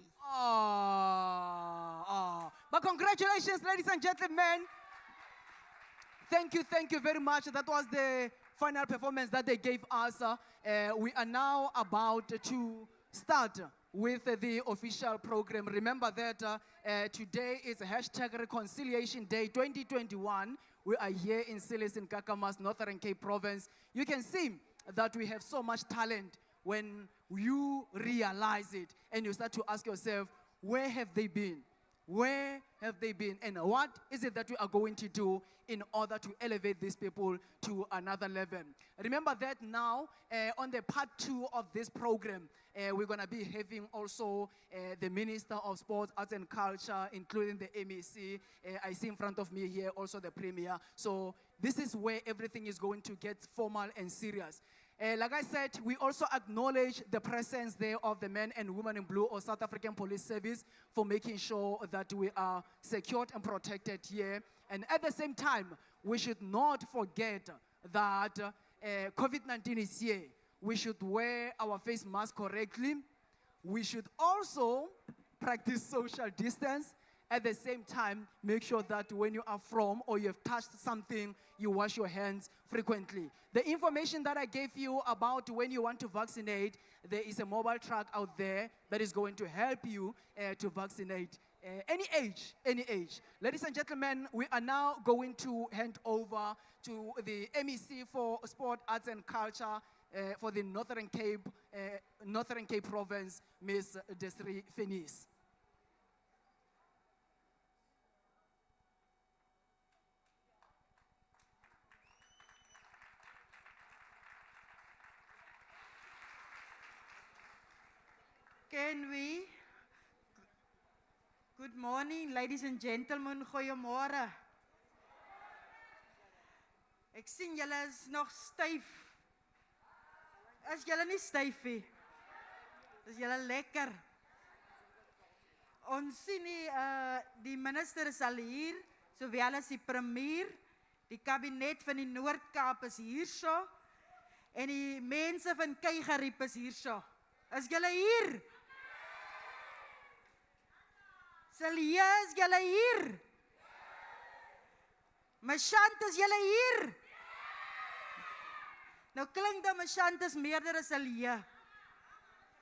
But congratulations, ladies and gentlemen. Thank you very much. That was the final performance that they gave us. We are now about to start with the official program. Remember that today is hashtag Reconciliation Day 2021. We are here in Silis in Kakamas, Northern Cape Province. You can see that we have so much talent when you realize it and you start to ask yourself, where have they been? Where have they been? And what is it that we are going to do in order to elevate these people to another level? Remember that now, on the part 2 of this program, we're going to be having also the Minister of Sports, Arts and Culture, including the MEC. I see in front of me here also the Premier. So this is where everything is going to get formal and serious. Like I said, we also acknowledge the presence there of the men and women in blue or South African Police Service for making sure that we are secured and protected here. And at the same time, we should not forget that COVID-19 is here. We should wear our face mask correctly. We should also practice social distance. At the same time, make sure that when you are from or you have touched something, you wash your hands frequently. The information that I gave you about when you want to vaccinate, there is a mobile truck out there that is going to help you to vaccinate any age, any age. Ladies and gentlemen, we are now going to hand over to the MEC for Sport, Arts and Culture for the Northern Cape Province, Ms. Desiree Finis. Can we? Good morning, ladies and gentlemen. Goeiemôre. Ek sien julle is nog styf. Is julle nie styf nie? Is julle lekker? Ons sien die minister is al hier, sowel as die premier, die kabinet van die Noord-Kaap is hierso en die mense van Keigerriep is hierso. Is julle hier? Celia, is julle hier? Mashant, is julle hier? Nou klink dat Mashant is meerder as Celia.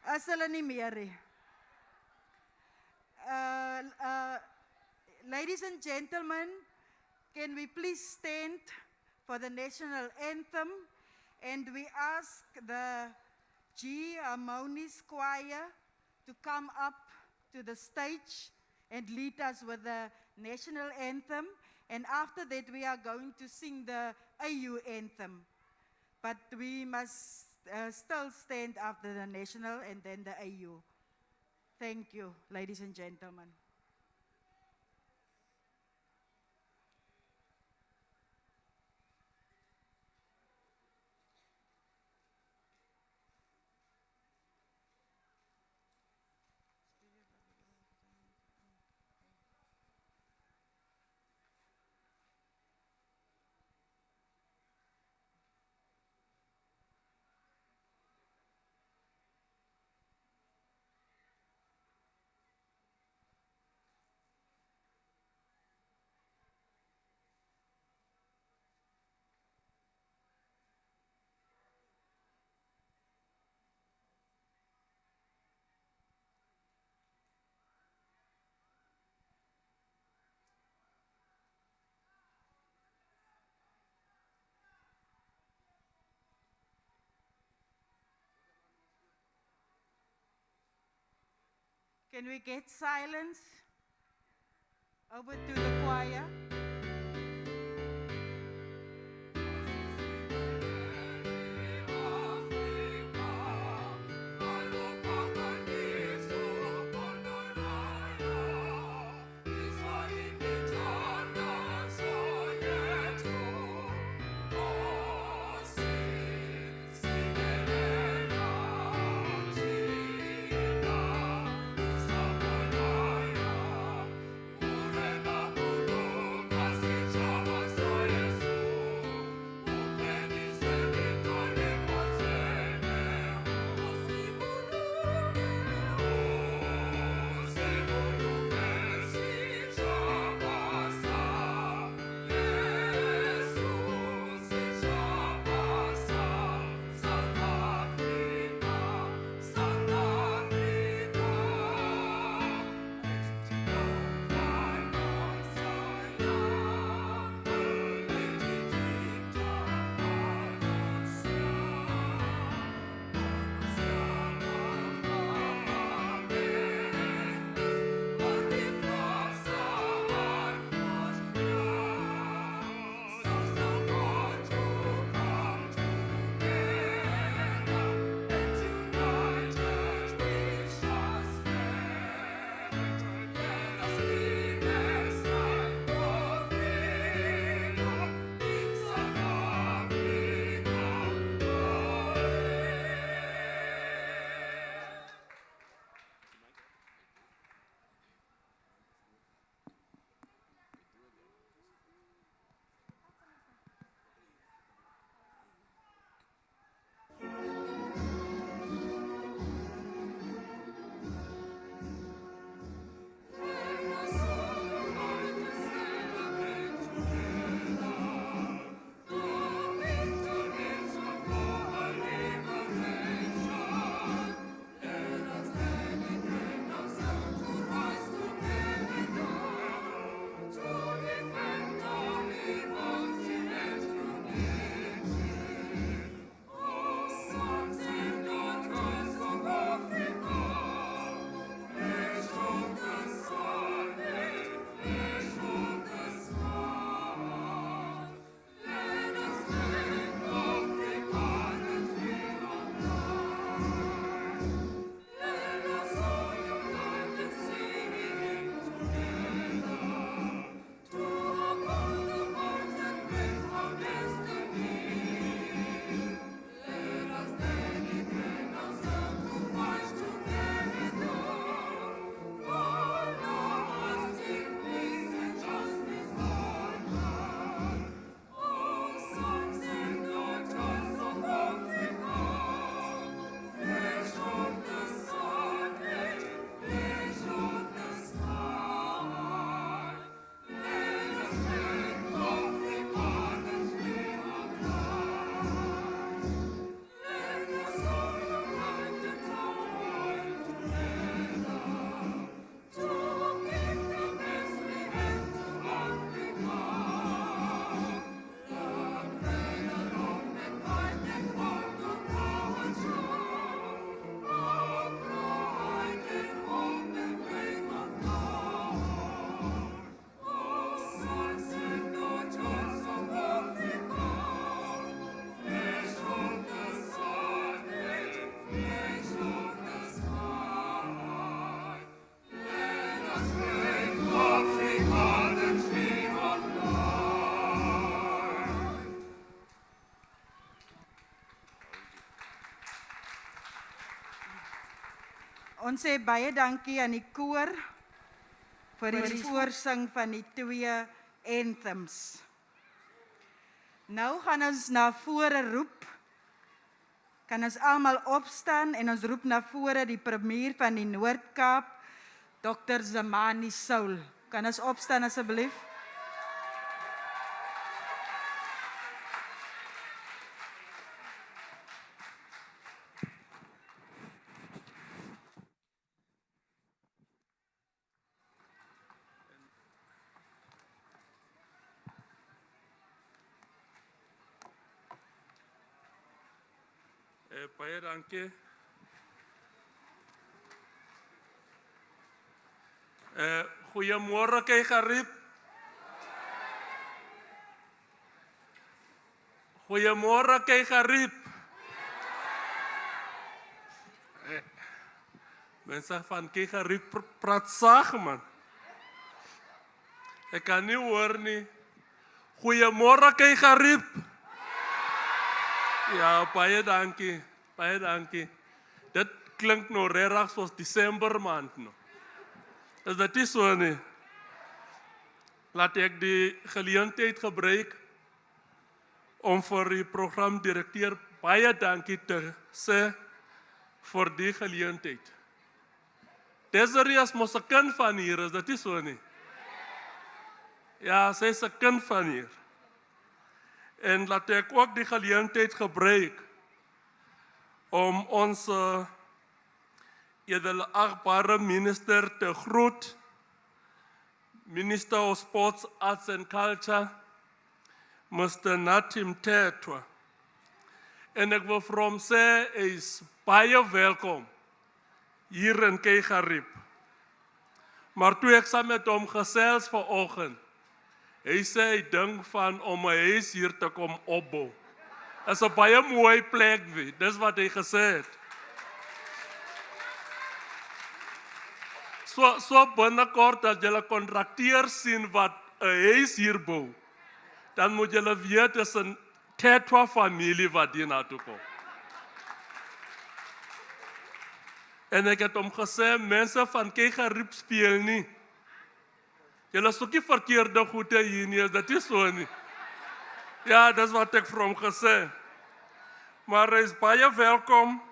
As hulle nie meer nie. Ladies and gentlemen, can we please stand for the national anthem? And we ask the G Harmonies Choir to come up to the stage and lead us with the national anthem. And after that, we are going to sing the AU anthem. But we must still stand after the national and then the AU. Thank you, ladies and gentlemen. Can we get silence? Over to the choir. Ons sê baie dankie aan die koor vir die voorsing van die 2 anthems. Nou gaan ons na vore roep. Kan ons almal opstaan en ons roep na vore die premier van die Noord-Kaap, Dr. Zamani Soul. Kan ons opstaan asseblief? Baie dankie. Goeiemôre Kei Gariep. Goeiemôre Kei Gariep. Mense van Kei Gariep praat sag man. Ek kan nie hoor nie. Goeiemôre Kei Gariep. Ja, baie dankie. Baie dankie. Dit klink nou regtig soos Desember maand nou. Is dit nie so nie? Laat ek die geleentheid gebruik om vir die programdirekteur baie dankie te sê vir die geleentheid. Desiree is mos 'n kind van hier, is dit nie so nie? Ja, sy is 'n kind van hier. En laat ek ook die geleentheid gebruik om ons edelagbare minister te groet, Minister of Sports, Arts and Culture, Mr. Natim Tetwa. En ek wil vir hom sê, hy is baie welkom hier in Kei Gariep. Maar toe ek saam met hom gesels vanoggend, hy sê hy dink van om 'n huis hier te kom opbou. Dit is 'n baie mooi plek wie, dis wat hy gesê het. So binnekort dat julle kontrakteurs sien wat 'n huis hier bou, dan moet julle weet dis 'n Tetwa familie wat hier na toe kom. En ek het hom gesê, mense van Kei Gariep speel nie. Julle soek nie verkeerde goede hier nie, is dit nie so nie? Ja, dis wat ek vir hom gesê. Maar hy is baie welkom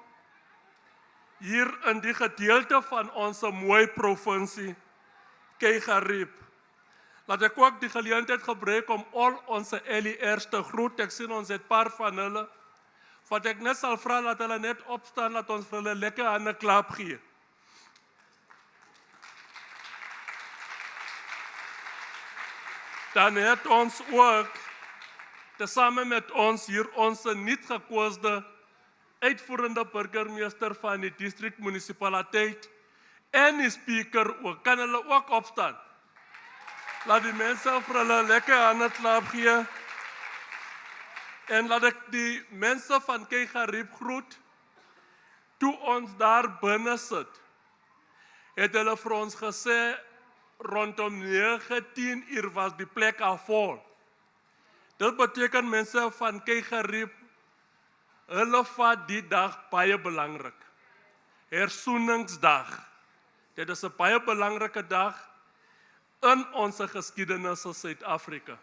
hier in die gedeelte van ons mooi provinsie, Kei Gariep. Laat ek ook die geleentheid gebruik om al ons LER's te groet. Ek sien ons het paar van hulle. Wat ek net sal vra dat hulle net opstaan, dat ons vir hulle lekker hande klap gee. Dan het ons ook, tesame met ons hier, ons niet gekoosde uitvoerende burgemeester van die district municipaliteit en die speaker ook. Kan hulle ook opstaan? Laat die mense vir hulle lekker hande klap gee. En laat ek die mense van Kei Gariep groet. Toe ons daar binne sit, het hulle vir ons gesê, rondom 9:10 uur was die plek al vol. Dit beteken mense van Kei Gariep, hulle vat die dag baie belangrik. Hersoeningsdag. Dit is 'n baie belangrike dag in ons geskiedenis in Suid-Afrika.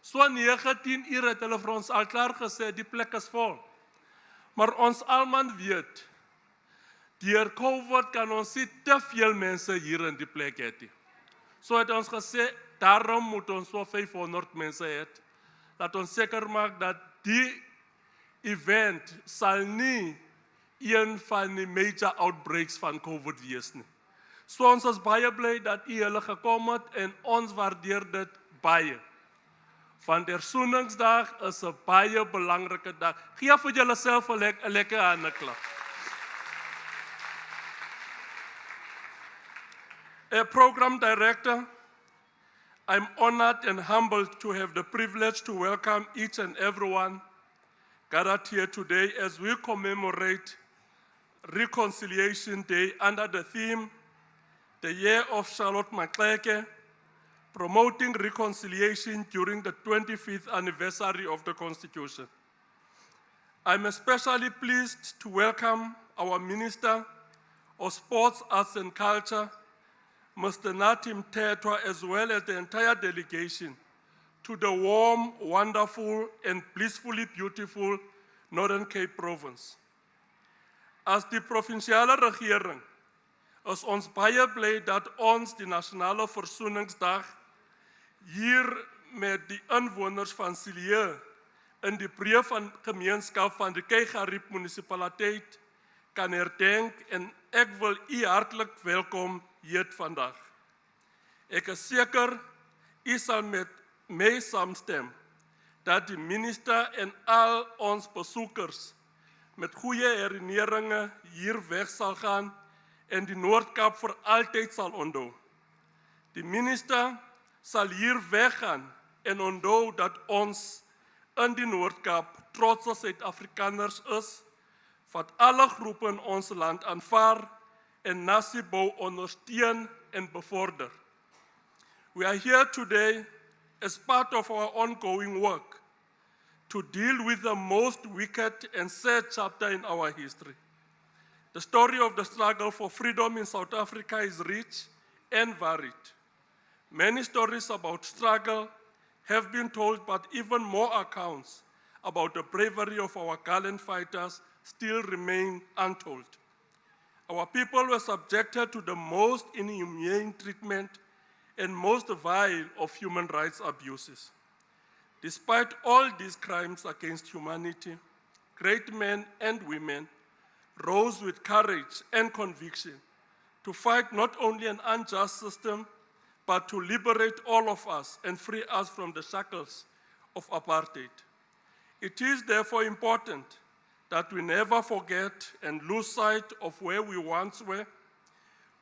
So 9:10 uur het hulle vir ons al klaar gesê, die plek is vol. Maar ons almal weet, deur COVID kan ons nie te veel mense hier in die plek hê nie. So het ons gesê, daarom moet ons so 500 mense hê. Laat ons seker maak dat die event sal nie een van die major outbreaks van COVID wees nie. So ons is baie bly dat u hulle gekom het en ons waardeer dit baie. Van Hersoeningsdag is 'n baie belangrike dag. Gee vir julleself 'n lekker hande klap. A program director, I'm honored and humbled to have the privilege to welcome each and everyone gathered here today as we commemorate Reconciliation Day under the theme, The Year of Charlotte Maxeke, Promoting Reconciliation during the 25th anniversary of the Constitution. I'm especially pleased to welcome our Minister of Sports, Arts and Culture, Mr. Natim Tetwa, as well as the entire delegation, to the warm, wonderful, and blissfully beautiful Northern Cape Province. As die provinsiale regering is ons baie bly dat ons die Nasionale Versoeningsdag hier met die inwoners van Silieu in die breë van gemeenskap van die Keigarib munisipaliteit kan herdenk en ek wil u hartlik welkom heet vandag. Ek is seker u sal met my saamstem dat die minister en al ons besoekers met goeie herinneringe hier weg sal gaan en die Noord-Kaap vir altyd sal onthou. Die minister sal hier weggaan en onthou dat ons in die Noord-Kaap trotse Suid-Afrikaners is, wat alle groepe in ons land aanvaar en nasiebou ondersteun en bevorder. We are here today as part of our ongoing work to deal with the most wicked and sad chapter in our history. The story of the struggle for freedom in South Africa is rich and varied. Many stories about struggle have been told, but even more accounts about the bravery of our gallant fighters still remain untold. Our people were subjected to the most inhumane treatment and most vile of human rights abuses. Despite all these crimes against humanity, great men and women rose with courage and conviction to fight not only an unjust system, but to liberate all of us and free us from the shackles of apartheid. It is therefore important that we never forget and lose sight of where we once were.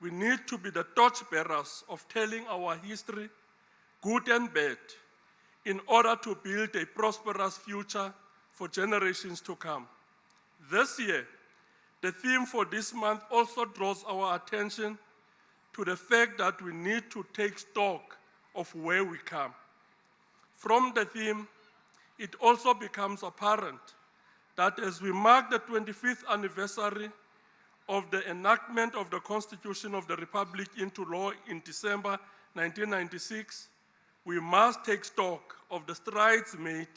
We need to be the torchbearers of telling our history, good and bad, in order to build a prosperous future for generations to come. This year, the theme for this month also draws our attention to the fact that we need to take stock of where we come. From the theme, it also becomes apparent that as we mark the 25th anniversary of the enactment of the Constitution of the Republic into law in December 1996, we must take stock of the strides made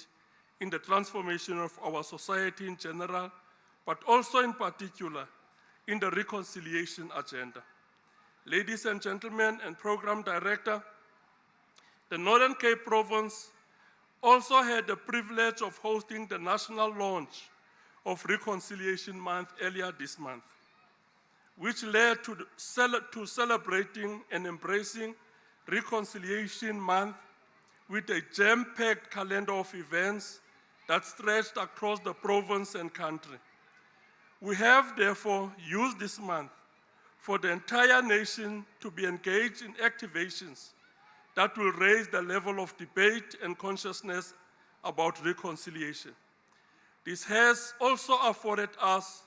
in the transformation of our society in general, but also in particular in the reconciliation agenda. Ladies and gentlemen and program director, the Northern Cape Province also had the privilege of hosting the national launch of Reconciliation Month earlier this month, which led to celebrating and embracing Reconciliation Month with a jam-packed calendar of events that stretched across the province and country. We have therefore used this month for the entire nation to be engaged in activations that will raise the level of debate and consciousness about reconciliation. This has also afforded us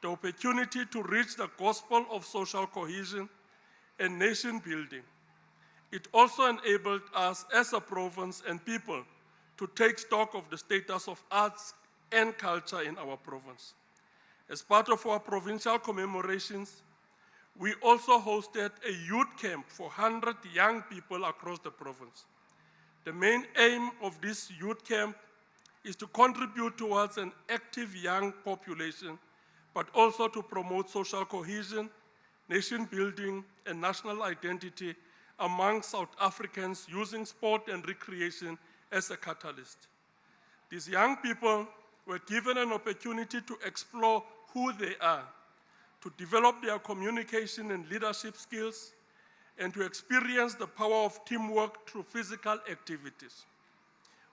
the opportunity to reach the gospel of social cohesion and nation building. It also enabled us as a province and people to take stock of the status of arts and culture in our province. As part of our provincial commemorations, we also hosted a youth camp for 100 young people across the province. The main aim of this youth camp is to contribute towards an active young population, but also to promote social cohesion, nation building, and national identity among South Africans using sport and recreation as a catalyst. These young people were given an opportunity to explore who they are, to develop their communication and leadership skills, and to experience the power of teamwork through physical activities.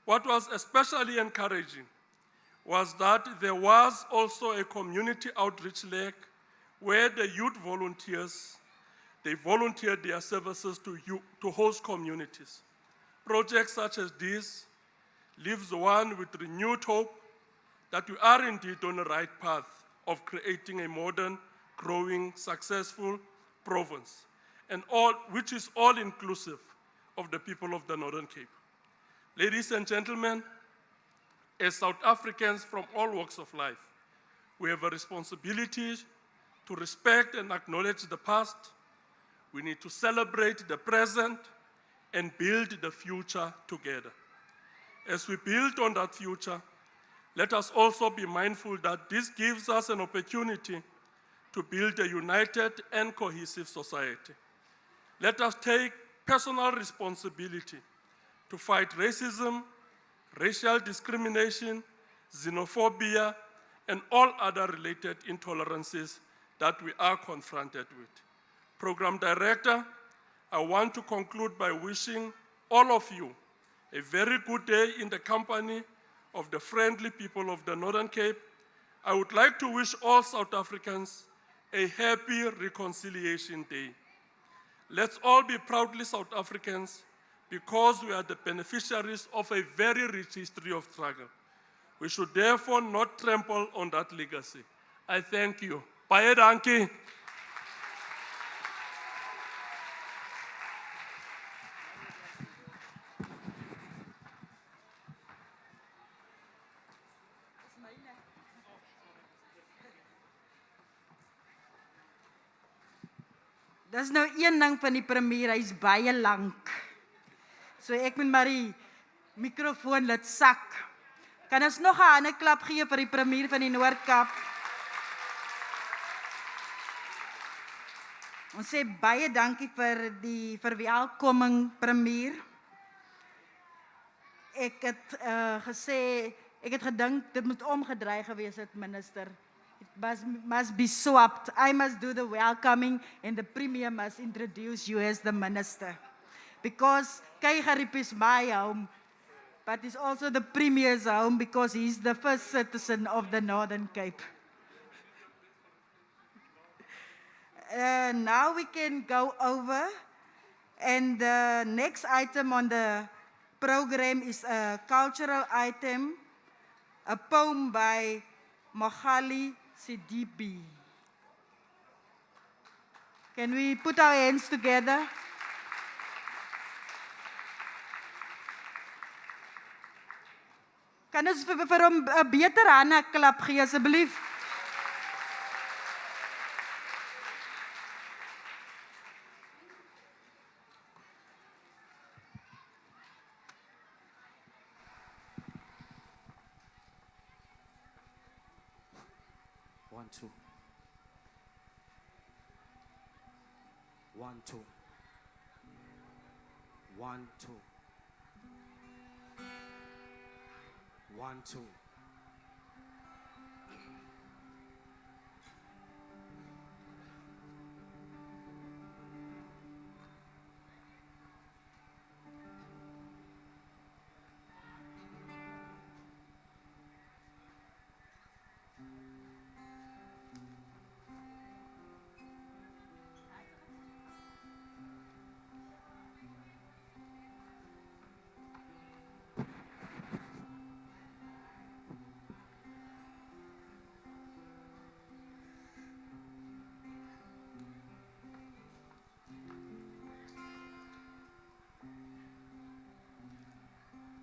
What was especially encouraging was that there was also a community outreach leg where the youth volunteers, they volunteered their services to host communities. Projects such as this leaves one with renewed hope that we are indeed on the right path of creating a modern, growing, successful province, and which is all inclusive of the people of the Northern Cape. Ladies and gentlemen, as South Africans from all walks of life, we have a responsibility to respect and acknowledge the past. We need to celebrate the present and build the future together. As we build on that future, let us also be mindful that this gives us an opportunity to build a united and cohesive society. Let us take personal responsibility to fight racism, racial discrimination, xenophobia, and all other related intolerances that we are confronted with. Program Director, I want to conclude by wishing all of you a very good day in the company of the friendly people of the Northern Cape. I would like to wish all South Africans a happy Reconciliation Day. Let's all be proudly South Africans because we are the beneficiaries of a very rich history of struggle. We should therefore not trample on that legacy. I thank you. Baie dankie. Dis nou een ding van die premier, hy's baie lank. So ek moet maar die mikrofoon laat sak. Kan ons nog 'n hande klap gee vir die premier van die Noord-Kaap? Ons sê baie dankie vir die verwelkoming premier. Ek het gesê, ek het gedink dit moet omgedraai gewees het, minister. It must be swapped. I must do the welcoming and the premier must introduce you as the minister. Because Keigarip is my home, but it's also the premier's home because he's the first citizen of the Northern Cape. Now we can go over, and the next item on the program is a cultural item, a poem by Magali Sidibe. Can we put our hands together? Kan ons vir hom 'n beter hande klap gee asseblief? One, two. 1, 2. 1, 2. 1, 2.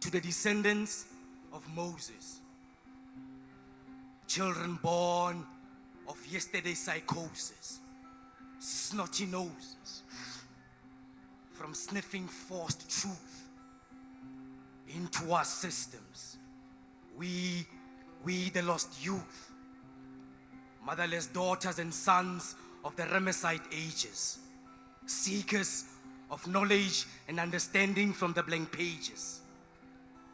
To the descendants of Moses, children born of yesterday's psychosis, snotty noses, from sniffing forced truth into our systems. We the lost youth, motherless daughters and sons of the Ramesside ages, seekers of knowledge and understanding from the blank pages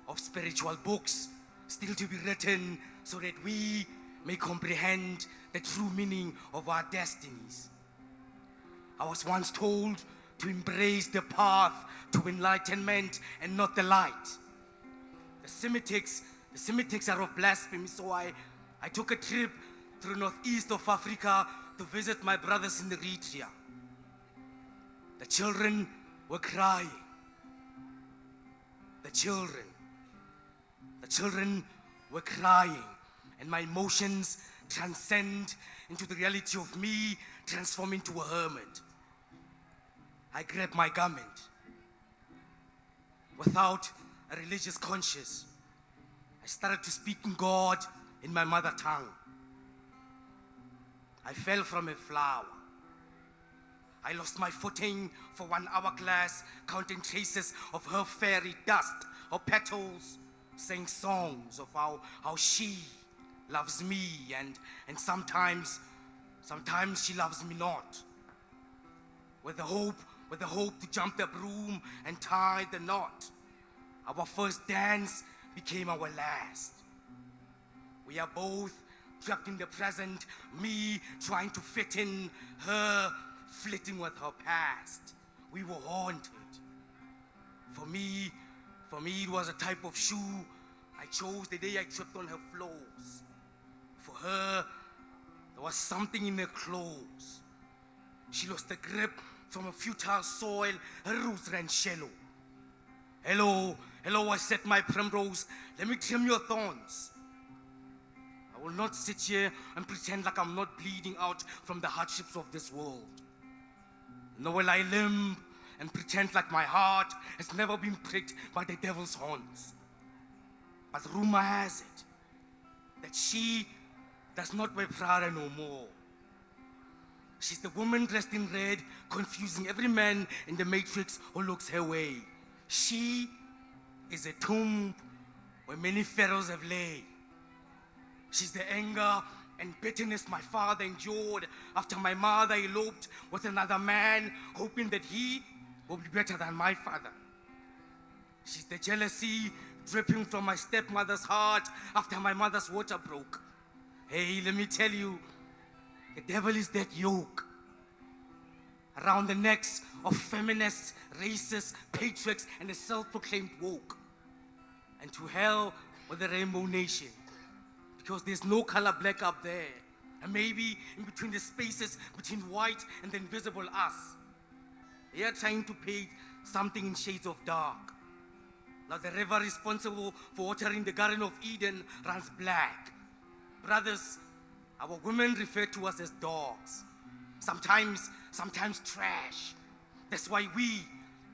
of spiritual books still to be written so that we may comprehend the true meaning of our destinies. I was once told to embrace the path to enlightenment and not the light. The Semitics are of blasphemy, so I took a trip through northeast of Africa to visit my brothers in Eritrea. The children were crying. The children were crying, and my emotions transcend into the reality of me transforming to a hermit. I grabbed my garment. Without a religious conscience, I started to speak in God in my mother tongue. I fell from a flower. I lost my footing for 1 hourglass, counting traces of her fairy dust, her petals, sang songs of how she loves me, and sometimes she loves me not. With the hope to jump the broom and tie the knot, our first dance became our last. We are both trapped in the present, me trying to fit in, her flitting with her past. We were haunted. For me, it was a type of shoe I chose the day I tripped on her floors. For her, there was something in her clothes. She lost the grip from a futile soil, her roots ran shallow. Hello, I said, my primrose, let me trim your thorns. I will not sit here and pretend like I'm not bleeding out from the hardships of this world. Nor will I limp and pretend like my heart has never been pricked by the devil's horns. But rumor has it that she does not wear Prada no more. She's the woman dressed in red, confusing every man in the matrix who looks her way. She is a tomb where many pharaohs have lain. She's the anger and bitterness my father endured after my mother eloped with another man, hoping that he will be better than my father. She's the jealousy dripping from my stepmother's heart after my mother's water broke. Hey, let me tell you, the devil is that yoke around the necks of feminists, racists, patriots, and the self-proclaimed woke. And to hell with the Rainbow Nation, because there's no color black up there. And maybe in between the spaces between white and the invisible us, they are trying to paint something in shades of dark. Now the river responsible for watering the Garden of Eden runs black. Brothers, our women refer to us as dogs. Sometimes trash. That's why we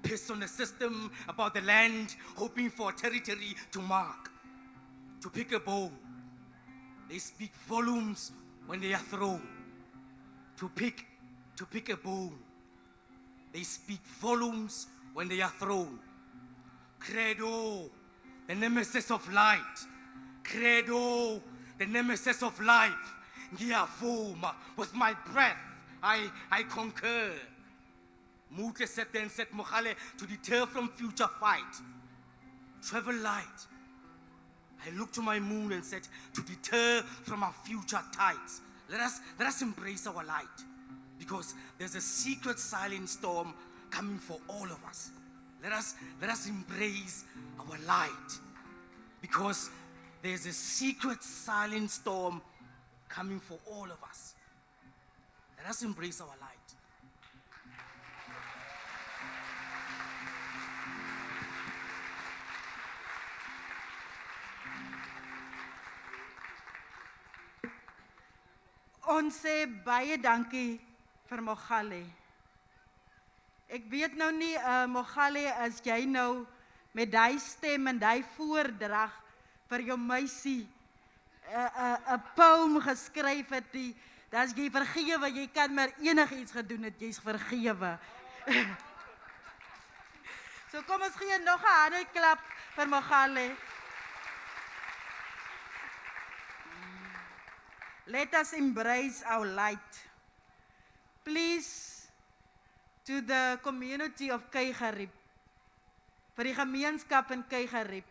piss on the system about the land, hoping for a territory to mark, to pick a bone. They speak volumes when they are thrown. To pick a bone. They speak volumes when they are thrown. Credo, the nemesis of light. Credo, the nemesis of life. Ngiyavuma, with my breath, I concur. Mutle said then said Mohale to deter from future fight. Travel light. I looked to my moon and said, to deter from our future tides, let us embrace our light, because there's a secret silent storm coming for all of us. Let us embrace our light, because there's a secret silent storm coming for all of us. Let us embrace our light. Ons sê baie dankie vir Mogale. Ek weet nou nie, Mogale, as jy nou met die stem en die voordrag vir jou meisie 'n poem geskryf het, dan is jy vergewe, jy kan maar enigiets gedoen het, jy's vergewe. So kom ons gee nog 'n handeklap vir Mogale. Let us embrace our light. Please, to the community of Keigerib, vir die gemeenskap in Keigerib,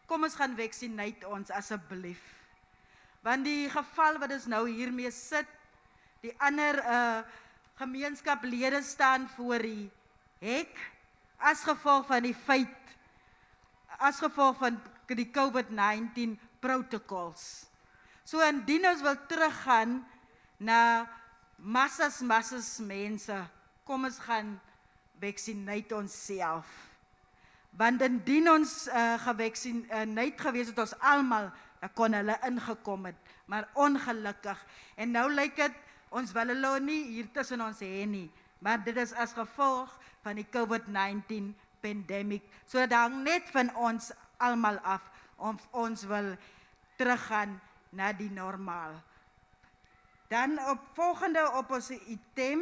kom ons gaan vaccinate ons asseblief. Want die geval wat ons nou hiermee sit, die ander gemeenskaplede staan voor die hek, as gevolg van die feit, as gevolg van die COVID-19 protocols. So indien ons wil teruggaan na massas mense, kom ons gaan vaccinate ons self. Want indien ons gevaccinate gewees het ons almal, dan kon hulle ingekom het, maar ongelukkig. En nou lyk dit, ons wil hulle nie hier tussen ons hê nie, maar dit is as gevolg van die COVID-19 pandemic. So dit hang net van ons almal af, of ons wil teruggaan na die normaal. Dan volgende op ons item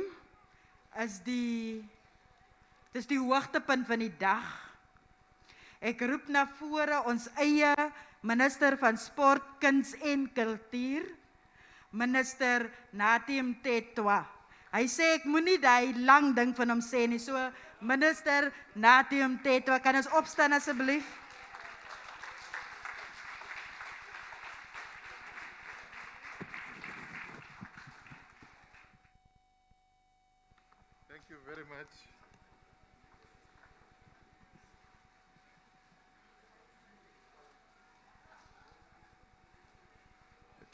is dis die hoogtepunt van die dag. Ek roep na vore ons eie minister van Sport, Kuns en Kultuur, minister Nathi Mthethwa. Hy sê ek moenie daai lang ding van hom sê nie. So minister Nathi Mthethwa, kan ons opstaan asseblief? Thank you very much.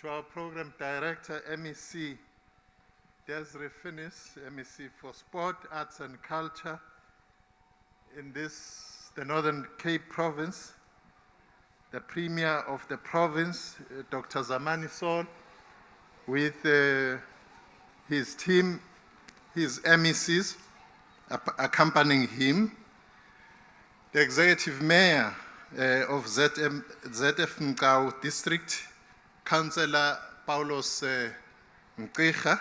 To our program director, MEC Desiree Finis, MEC for Sport, Arts and Culture in the Northern Cape Province, the Premier of the province, Dr. Zamani Sol, with his team, his MECs accompanying him, the Executive Mayor of ZF Mkau District, Councillor Paulos Mkricha,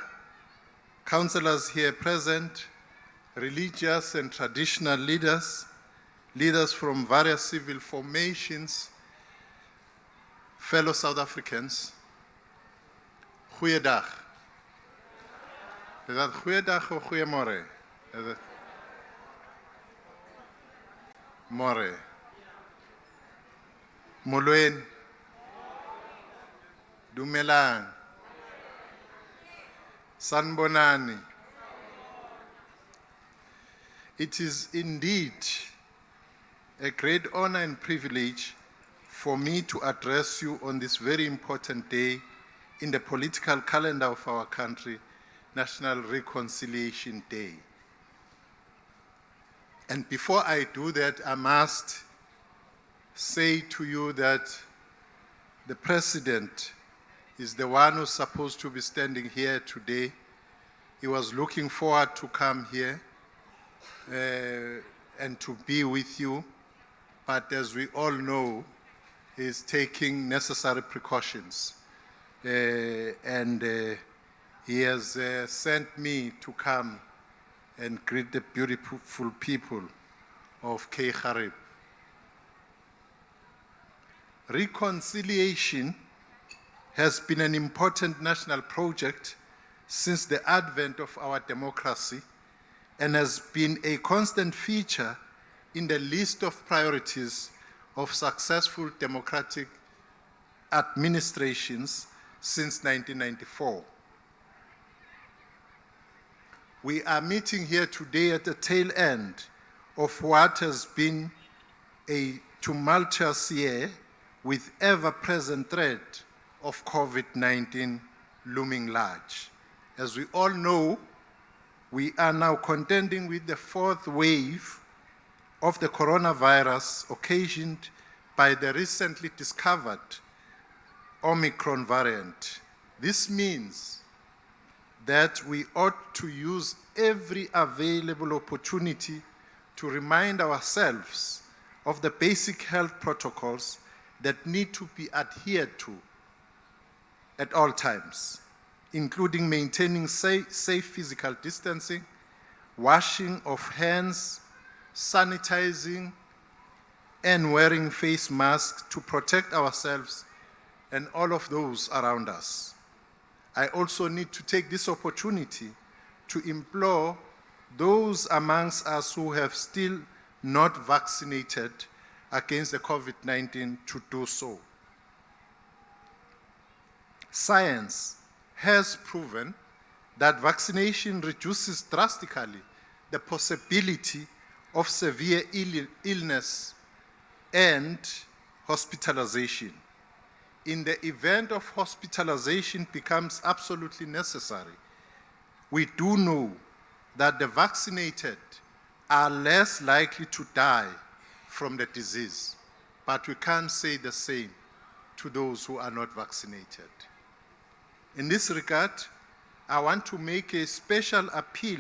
councillors here present, religious and traditional leaders, leaders from various civil formations, fellow South Africans. Goeiedag. Is dat goeiedag of goeiemorgen? Morgen. Molweni. Dumelang. Sanbonani. It is indeed a great honor and privilege for me to address you on this very important day in the political calendar of our country, National Reconciliation Day. And before I do that, I must say to you that the President is the one who's supposed to be standing here today. He was looking forward to come here and to be with you, but as we all know, he's taking necessary precautions. And he has sent me to come and greet the beautiful people of Keiharib. Reconciliation has been an important national project since the advent of our democracy and has been a constant feature in the list of priorities of successful democratic administrations since 1994. We are meeting here today at the tail end of what has been a tumultuous year with ever-present threat of COVID-19 looming large. As we all know, we are now contending with the fourth wave of the coronavirus occasioned by the recently discovered Omicron variant. This means that we ought to use every available opportunity to remind ourselves of the basic health protocols that need to be adhered to at all times, including maintaining safe physical distancing, washing of hands, sanitizing, and wearing face masks to protect ourselves and all of those around us. I also need to take this opportunity to implore those amongst us who have still not vaccinated against the COVID-19 to do so. Science has proven that vaccination reduces drastically the possibility of severe illness and hospitalization. In the event of hospitalization becomes absolutely necessary, we do know that the vaccinated are less likely to die from the disease, but we can't say the same to those who are not vaccinated. In this regard, I want to make a special appeal,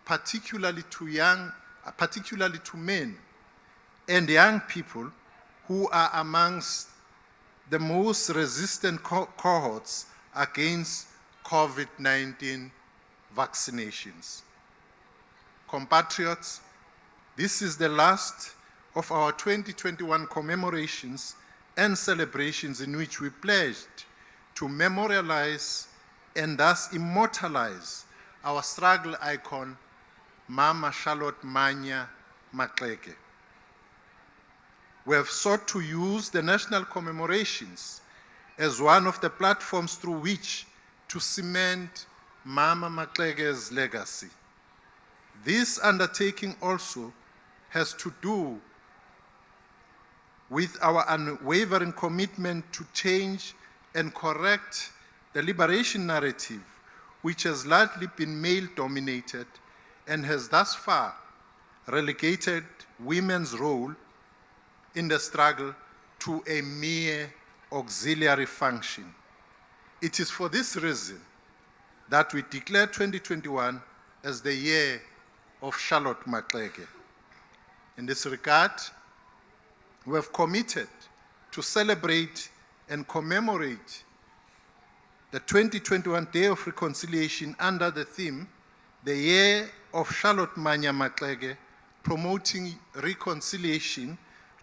particularly to men and young people who are amongst the most resistant cohorts against COVID-19 vaccinations. Compatriots, this is the last of our 2021 commemorations and celebrations in which we pledged to memorialize and thus immortalize our struggle icon, Mama Charlotte Manya Maxeke. We have sought to use the national commemorations as one of the platforms through which to cement Mama Maxeke's legacy. This undertaking also has to do with our unwavering commitment to change and correct the liberation narrative, which has largely been male-dominated and has thus far relegated women's role in the struggle to a mere auxiliary function. It is for this reason that we declare 2021 as the year of Charlotte Maxeke. In this regard, we have committed to celebrate and commemorate the 2021 Day of Reconciliation under the theme, the Year of Charlotte Manya Maxeke, promoting reconciliation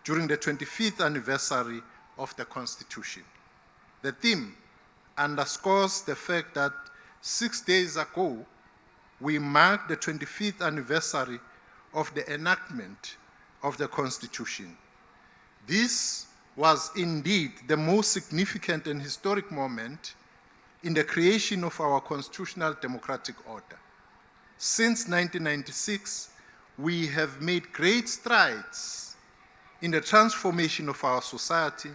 during the 25th anniversary of the Constitution. The theme underscores the fact that 6 days ago, we marked the 25th anniversary of the enactment of the Constitution. This was indeed the most significant and historic moment in the creation of our constitutional democratic order. Since 1996, we have made great strides in the transformation of our society,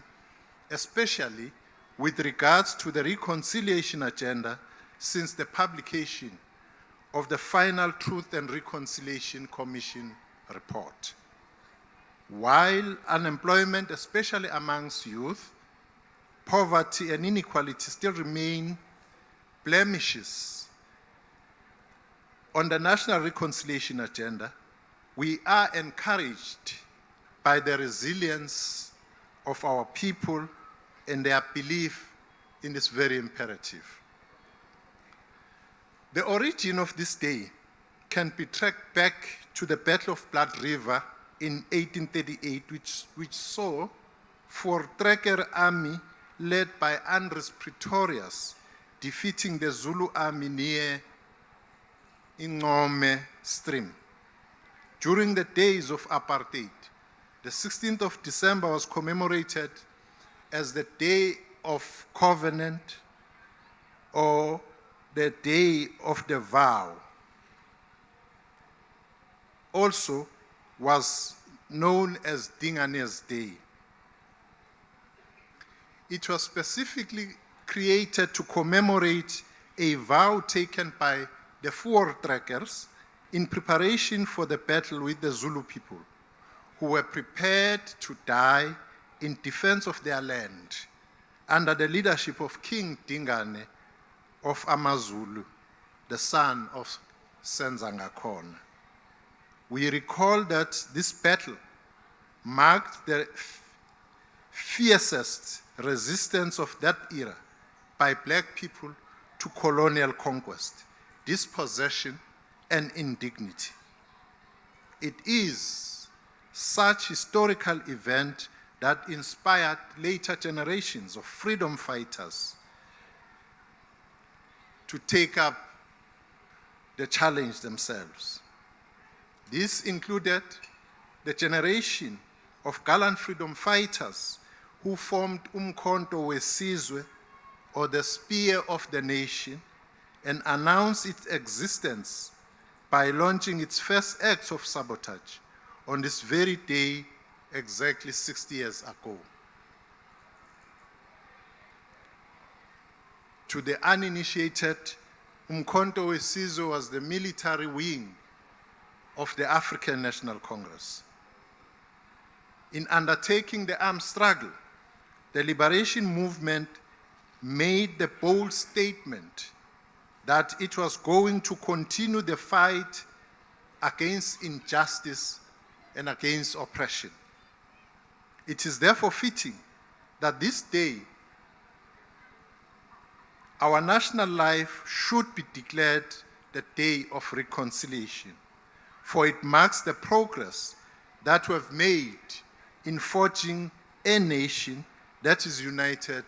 especially with regards to the reconciliation agenda since the publication of the final Truth and Reconciliation Commission report. While unemployment, especially amongst youth, poverty and inequality still remain blemishes on the national reconciliation agenda, we are encouraged by the resilience of our people and their belief in this very imperative. The origin of this day can be tracked back to the Battle of Blood River in 1838, which saw Voortrekker army led by Andries Pretorius defeating the Zulu army near Ingome Stream. During the days of apartheid, the 16th of December was commemorated as the Day of Covenant or the Day of the Vow. Also was known as Dingane's Day. It was specifically created to commemorate a vow taken by the Voortrekkers in preparation for the battle with the Zulu people, who were prepared to die in defense of their land under the leadership of King Dingane of AmaZulu, the son of Senzangakhona. We recall that this battle marked the fiercest resistance of that era by black people to colonial conquest, dispossession, and indignity. It is such historical event that inspired later generations of freedom fighters to take up the challenge themselves. This included the generation of gallant freedom fighters who formed Umkhonto weSizwe, or the Spear of the Nation, and announced its existence by launching its first acts of sabotage on this very day exactly 60 years ago. To the uninitiated, Umkhonto weSizwe was the military wing of the African National Congress. In undertaking the armed struggle, the liberation movement made the bold statement that it was going to continue the fight against injustice and against oppression. It is therefore fitting that this day, our national life should be declared the Day of Reconciliation, for it marks the progress that we have made in forging a nation that is united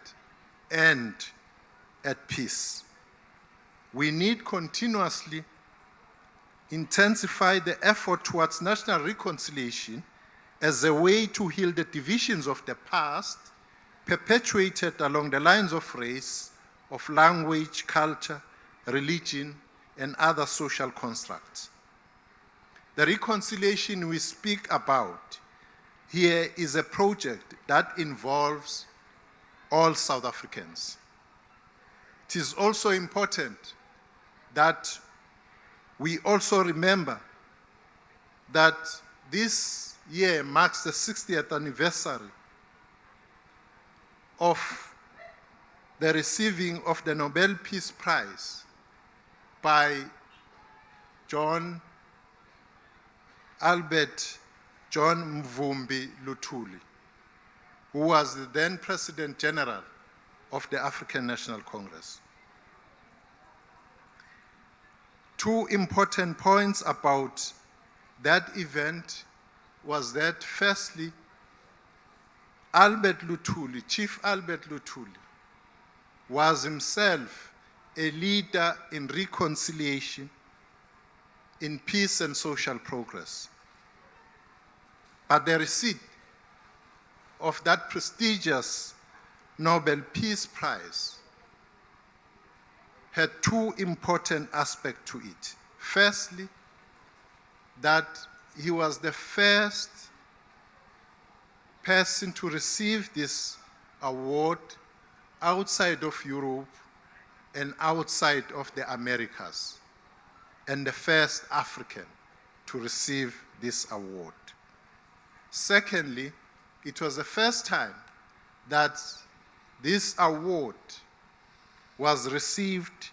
and at peace. We need continuously intensify the effort towards national reconciliation as a way to heal the divisions of the past perpetuated along the lines of race, of language, culture, religion, and other social constructs. The reconciliation we speak about here is a project that involves all South Africans. It is also important that we also remember that this year marks the 60th anniversary of the receiving of the Nobel Peace Prize by John Albert John Mvumbi Luthuli, who was the then President General of the African National Congress. Two important points about that event was that, firstly, Albert Luthuli, Chief Albert Luthuli, was himself a leader in reconciliation, in peace and social progress. But the receipt of that prestigious Nobel Peace Prize had two important aspects to it. Firstly, that he was the first person to receive this award outside of Europe and outside of the Americas, and the first African to receive this award. Secondly, it was the first time that this award was received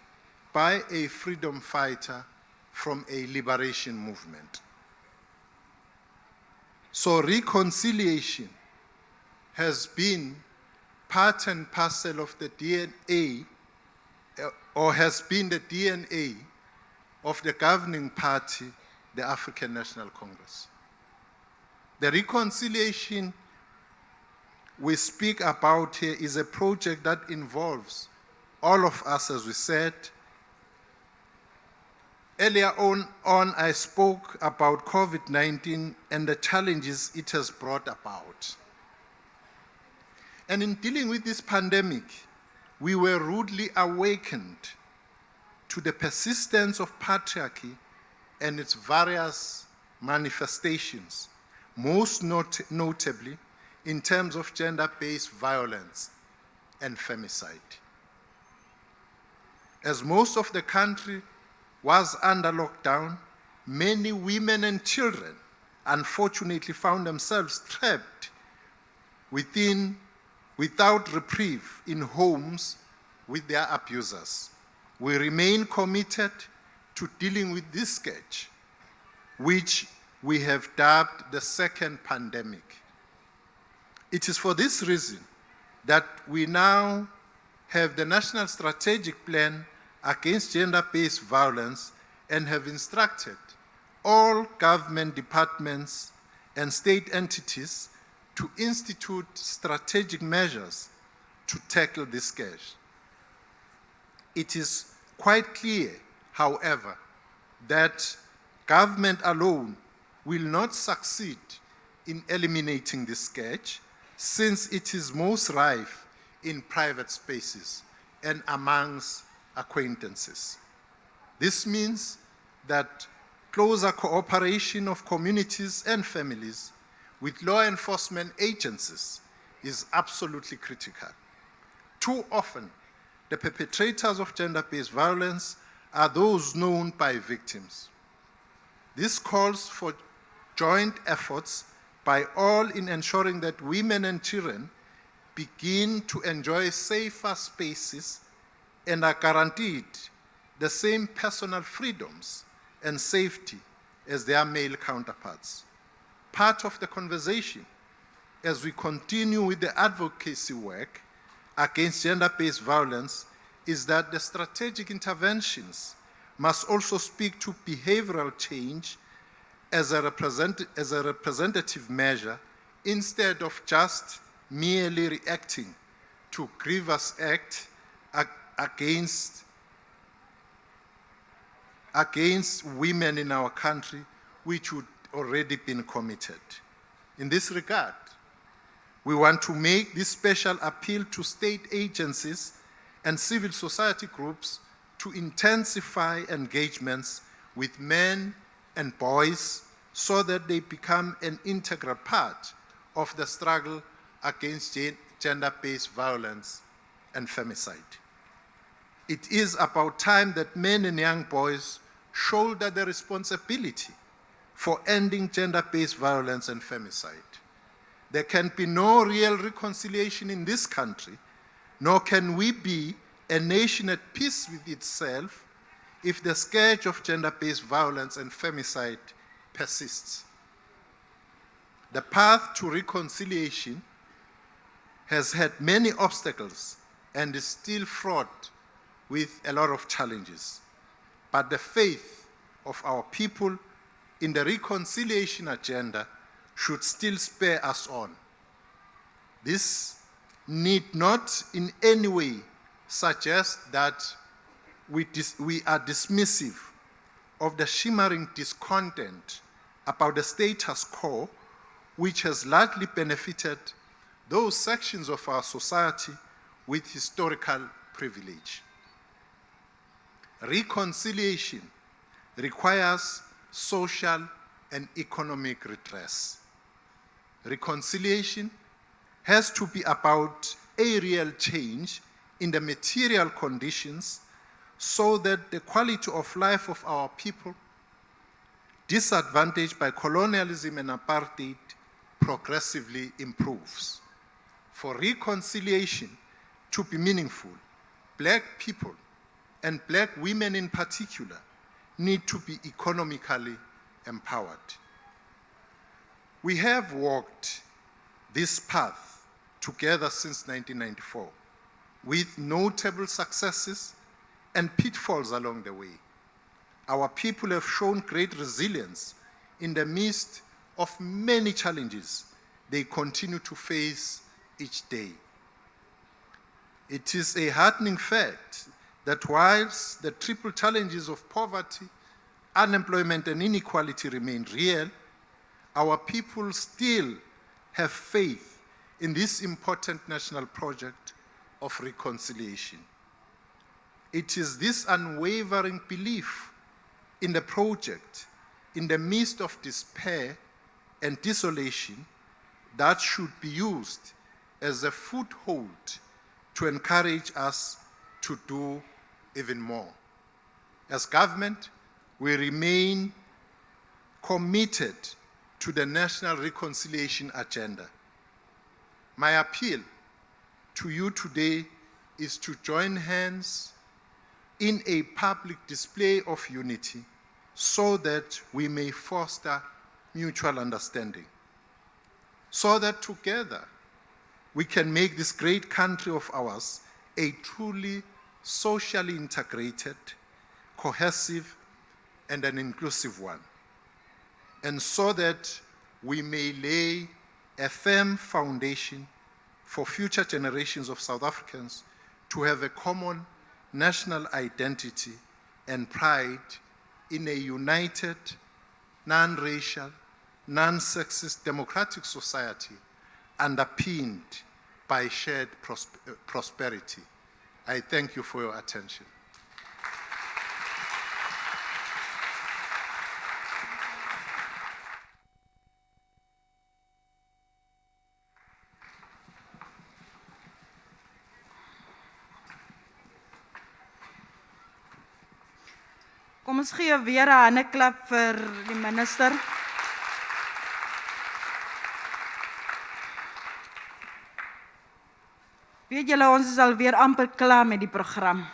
by a freedom fighter from a liberation movement. So reconciliation has been part and parcel of the DNA, or has been the DNA of the governing party, the African National Congress. The reconciliation we speak about here is a project that involves all of us, as we said. Earlier on, I spoke about COVID-19 and the challenges it has brought about. And in dealing with this pandemic, we were rudely awakened to the persistence of patriarchy and its various manifestations, most notably in terms of gender-based violence and femicide. As most of the country was under lockdown, many women and children unfortunately found themselves trapped without reprieve in homes with their abusers. We remain committed to dealing with this scourge, which we have dubbed the second pandemic. It is for this reason that we now have the National Strategic Plan Against Gender-Based Violence and have instructed all government departments and state entities to institute strategic measures to tackle this scourge. It is quite clear, however, that government alone will not succeed in eliminating this scourge, since it is most rife in private spaces and amongst acquaintances. This means that closer cooperation of communities and families with law enforcement agencies is absolutely critical. Too often, the perpetrators of gender-based violence are those known by victims. This calls for joint efforts by all in ensuring that women and children begin to enjoy safer spaces and are guaranteed the same personal freedoms and safety as their male counterparts. Part of the conversation as we continue with the advocacy work against gender-based violence is that the strategic interventions must also speak to behavioral change as a representative measure instead of just merely reacting to grievous acts against women in our country which would already been committed. In this regard, we want to make this special appeal to state agencies and civil society groups to intensify engagements with men and boys so that they become an integral part of the struggle against gender-based violence and femicide. It is about time that men and young boys shoulder the responsibility for ending gender-based violence and femicide. There can be no real reconciliation in this country, nor can we be a nation at peace with itself if the scourge of gender-based violence and femicide persists. The path to reconciliation has had many obstacles and is still fraught with a lot of challenges. But the faith of our people in the reconciliation agenda should still spur us on. This need not in any way suggest that we are dismissive of the shimmering discontent about the status quo which has largely benefited those sections of our society with historical privilege. Reconciliation requires social and economic redress. Reconciliation has to be about a real change in the material conditions so that the quality of life of our people, disadvantaged by colonialism and apartheid, progressively improves. For reconciliation to be meaningful, Black people and Black women in particular need to be economically empowered. We have walked this path together since 1994 with notable successes and pitfalls along the way. Our people have shown great resilience in the midst of many challenges they continue to face each day. It is a heartening fact that whilst the triple challenges of poverty, unemployment, and inequality remain real, our people still have faith in this important national project of reconciliation. It is this unwavering belief in the project, in the midst of despair and desolation, that should be used as a foothold to encourage us to do even more. As government, we remain committed to the national reconciliation agenda. My appeal to you today is to join hands in a public display of unity so that we may foster mutual understanding, so that together we can make this great country of ours a truly socially integrated, cohesive, and an inclusive one, and so that we may lay a firm foundation for future generations of South Africans to have a common national identity and pride in a united, non-racial, non-sexist, democratic society underpinned by shared prosperity. I thank you for your attention. Kom ons gee weer 'n handeklap vir die minister. Weet julle, ons is al weer amper klaar met die program.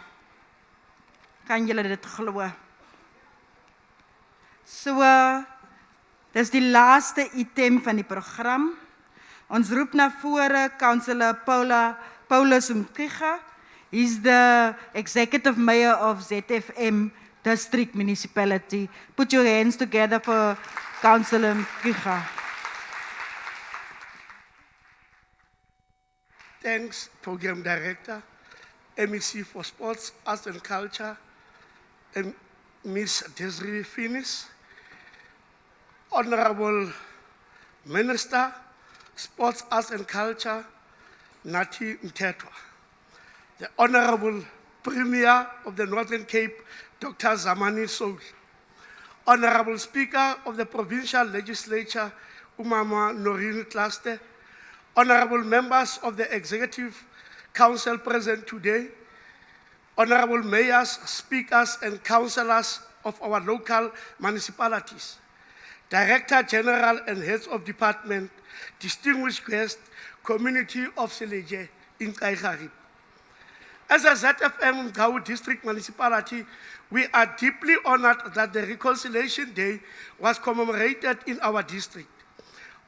Kan julle dit glo? So, dis die laaste item van die program. Ons roep na vore Councillor Paulus Mkhiga He's the executive mayor of ZFM District Municipality. Put your hands together for Councillor Mkiga. Thanks, Program Director, MEC for Sports, Arts and Culture, and Ms. Desiree Finis, Honorable Minister, Sports, Arts and Culture, Nati Mtetwa, the Honorable Premier of the Northern Cape, Dr. Zamani Soul, Honorable Speaker of the Provincial Legislature, Umama Noreen Klaste, Honorable members of the Executive Council present today, Honorable mayors, speakers, and councillors of our local municipalities, Director General and heads of department, distinguished guests, community of Seleje in Kaihari. As a ZFM Gao District Municipality, we are deeply honored that the Reconciliation Day was commemorated in our district.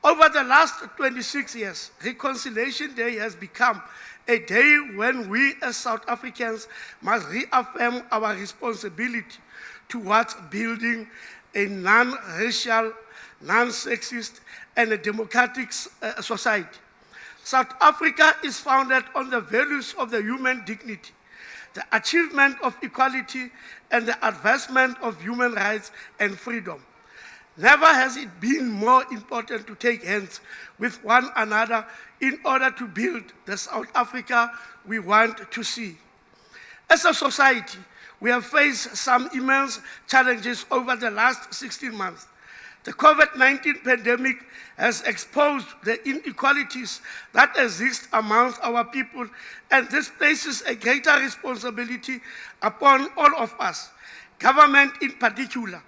Over the last 26 years, Reconciliation Day has become a day when we as South Africans must reaffirm our responsibility towards building a non-racial, non-sexist, and a democratic society. South Africa is founded on the values of the human dignity, the achievement of equality, and the advancement of human rights and freedom. Never has it been more important to take hands with one another in order to build the South Africa we want to see. As a society, we have faced some immense challenges over the last 16 months. The COVID-19 pandemic has exposed the inequalities that exist amongst our people, and this places a greater responsibility upon all of us, government in particular,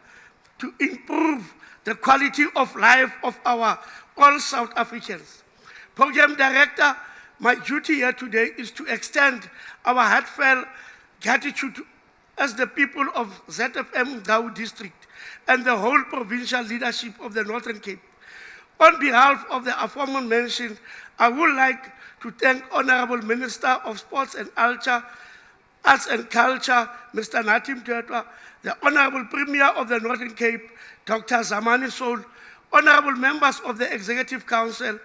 to improve the quality of life of our all South Africans. Program Director, my duty here today is to extend our heartfelt gratitude as the people of ZFM Gao District and the whole provincial leadership of the Northern Cape. On behalf of the aforementioned, I would like to thank Honorable Minister of Sports and Arts and Culture, Mr. Natim Mtetwa, the Honorable Premier of the Northern Cape, Dr. Zamani Soul, Honorable members of the Executive Council.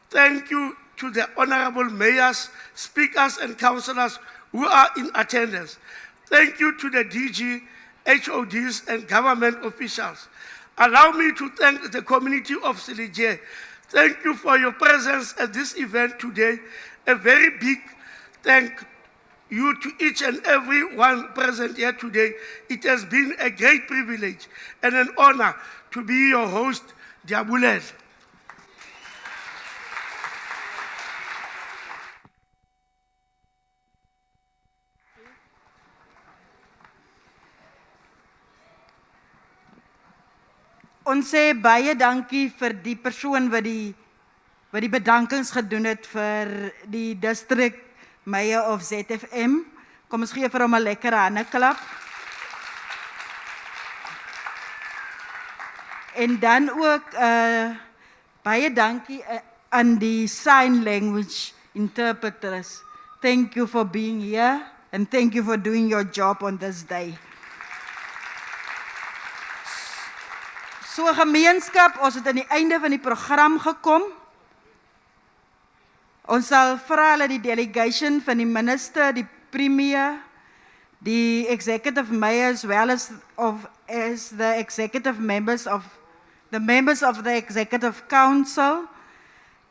Thank you to the Honorable Mayors, Speakers, and Councillors who are in attendance. Thank you to the DG, HODs, and government officials. Allow me to thank the community of Seleje. Thank you for your presence at this event today. A very big thank you to each and every one present here today. It has been a great privilege and an honor to be your host, Diabulel. Ons sê baie dankie vir die persoon wat die bedankings gedoen het vir die district mayor of ZFM. Kom ons gee vir hom 'n lekker handeklap. En dan ook baie dankie aan die sign language interpreters. Thank you for being here and thank you for doing your job on this day. So gemeenskap, ons het aan die einde van die program gekom. Ons sal vra dat die delegation van die minister, die premier, die executive mayor as well as the executive members of the executive council.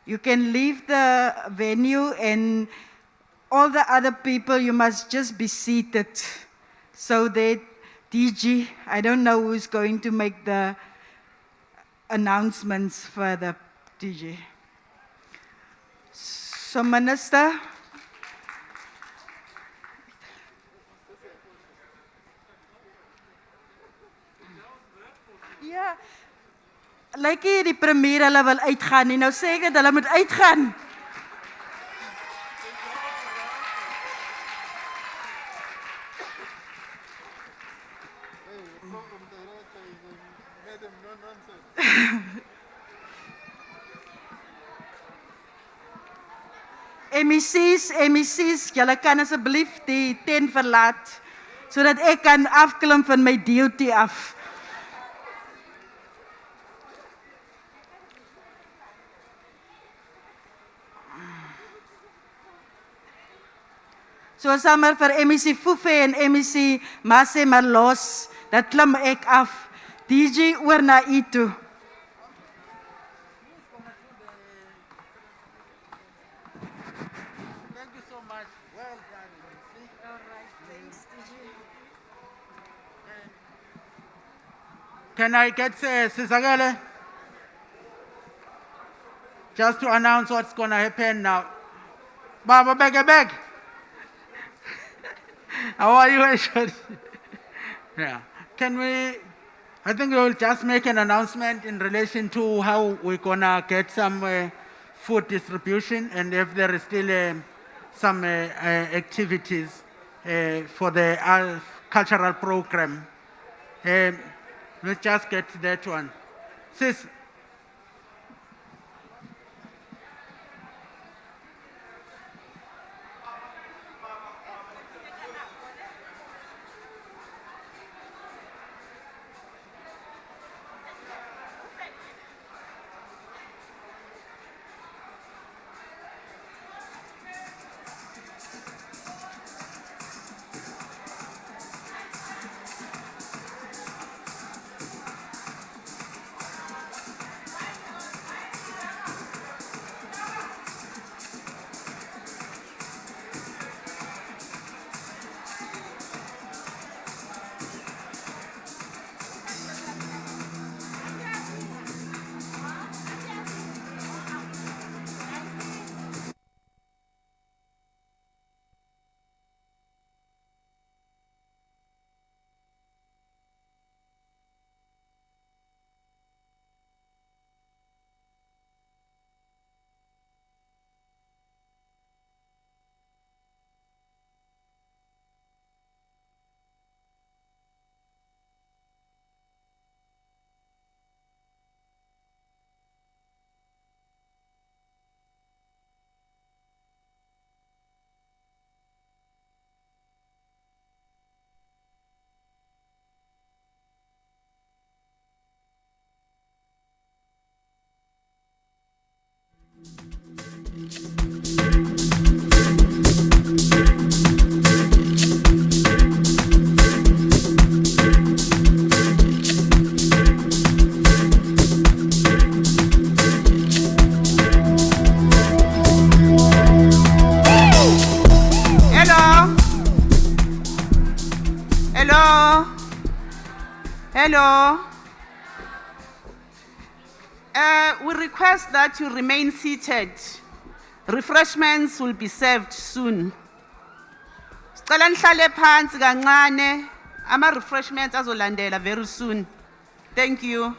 You can leave the venue and all the other people, you must just be seated. So that DG, I don't know who's going to make the announcements for the DG. So Minister, ja, lyk hier die premier hulle wil uitgaan nie. Nou sê ek dat hulle moet uitgaan. MEC's, julle kan asseblief die tent verlaat, sodat ek kan afklim van my duty af. So sommer vir MEC Fufe en MEC Mase Marlos, dat klim ek af. DJ oor na u toe. Thank you so much. Well done. All right, thanks DJ. Can I get Sisagale? Just to announce what's going to happen now. Baba, beg. How are you, Ashwin? Yeah. Can we, I think we will just make an announcement in relation to how we're going to get some food distribution and if there is still some activities for the cultural program. Let's just get to that one. Sis. Hello. We request that you remain seated. Refreshments will be served soon. Sicela nihlale phansi kancane. Ama refreshments azolandela very soon. Thank you.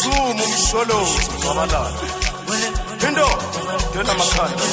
Usuma umsholozi wabalala. Indo yona makhanda.